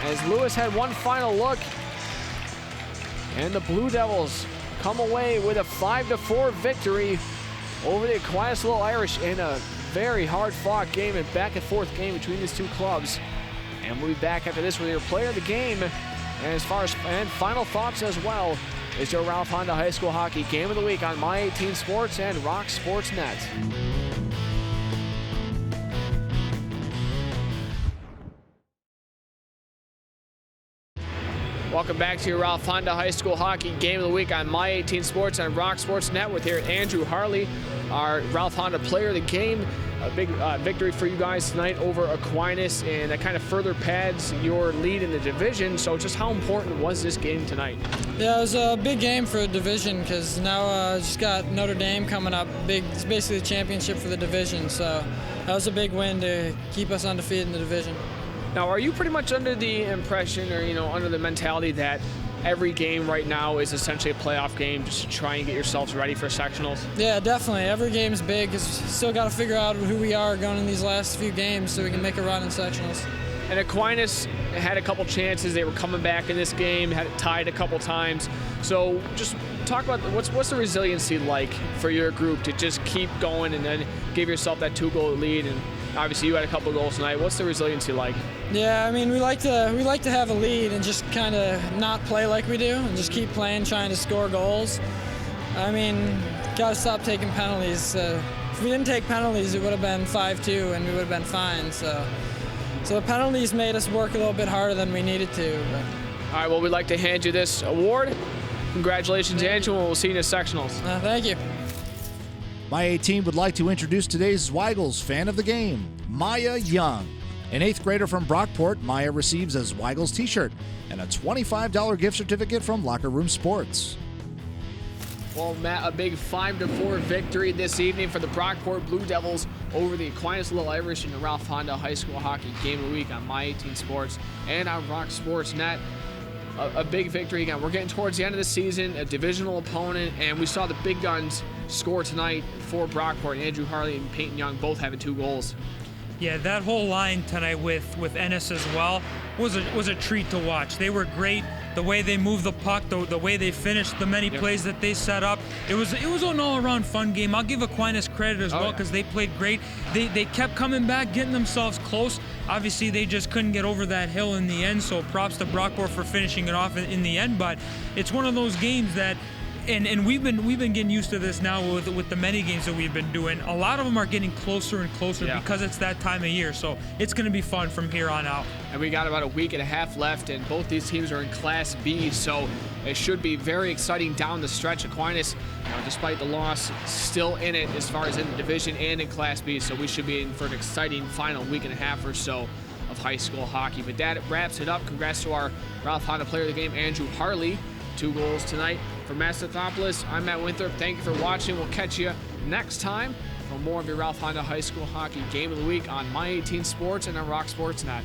As Lewis had one final look, and the Blue Devils come away with a 5-4 victory over the Aquinas Little Irish in a very hard-fought game and back-and-forth game between these two clubs. And we'll be back after this with your player of the game. And as far as final thoughts as well, is your Ralph Honda High School Hockey Game of the Week on My 18 Sports and Rock Sports Net. Welcome back to your Ralph Honda High School Hockey Game of the Week on My 18 Sports and Rock Sports Net with here Andrew Harley, our Ralph Honda Player of the Game. A big victory for you guys tonight over Aquinas, and that kind of further pads your lead in the division. So just how important was this game tonight? Yeah, it was a big game for the division because now just got Notre Dame coming up. It's basically the championship for the division, so that was a big win to keep us undefeated in the division. Now, are you pretty much under the impression, or under the mentality that every game right now is essentially a playoff game just to try and get yourselves ready for sectionals? Yeah, definitely. Every game's big because still got to figure out who we are going in these last few games so we can make a run in sectionals. And Aquinas had a couple chances. They were coming back in this game, had it tied a couple times. So just talk about what's the resiliency like for your group to just keep going and then give yourself that 2-goal lead. And obviously you had a couple of goals tonight. What's the resiliency like? Yeah, I mean, we like to have a lead and just kind of not play like we do and just keep playing, trying to score goals. I mean, got to stop taking penalties. If we didn't take penalties, it would have been 5-2 and we would have been fine. So the penalties made us work a little bit harder than we needed to. But. All right, well, we'd like to hand you this award. Congratulations, Andrew, and we'll see you in the sectionals. Thank you. My 18 would like to introduce today's Zweigels fan of the game, Maya Young. An 8th grader from Brockport, Maya receives a Zweigels t-shirt and a $25 gift certificate from Locker Room Sports. Well, Matt, a big 5-4 victory this evening for the Brockport Blue Devils over the Aquinas Little Irish in the Ralph Honda High School Hockey Game of the Week on My 18 Sports and on Rock Sports Net. A big victory again. We're getting towards the end of the season, a divisional opponent, and we saw the big guns score tonight for Brockport. Andrew Harley and Peyton Young both having 2 goals. Yeah, that whole line tonight with Ennis as well was a treat to watch. They were great. The way they moved the puck, the way they finished, the many plays that they set up. It was an all-around fun game. I'll give Aquinas credit as well because they played great. They kept coming back, getting themselves close. Obviously, they just couldn't get over that hill in the end, so props to Brockport for finishing it off in the end. But it's one of those games that and we've been getting used to this now with the many games that we've been doing. A lot of them are getting closer and closer because it's that time of year. So it's going to be fun from here on out. And we got about a week and a half left, and both these teams are in Class B, so it should be very exciting down the stretch. Aquinas, despite the loss, still in it as far as in the division and in Class B, so we should be in for an exciting final week and a half or so of high school hockey. But that wraps it up. Congrats to our Ralph Honda Player of the Game, Andrew Harley. 2 goals tonight. For Mastathopolis, I'm Matt Winthrop. Thank you for watching. We'll catch you next time for more of your Ralph Honda High School Hockey Game of the Week on My 18 Sports and on Rock Sports Net.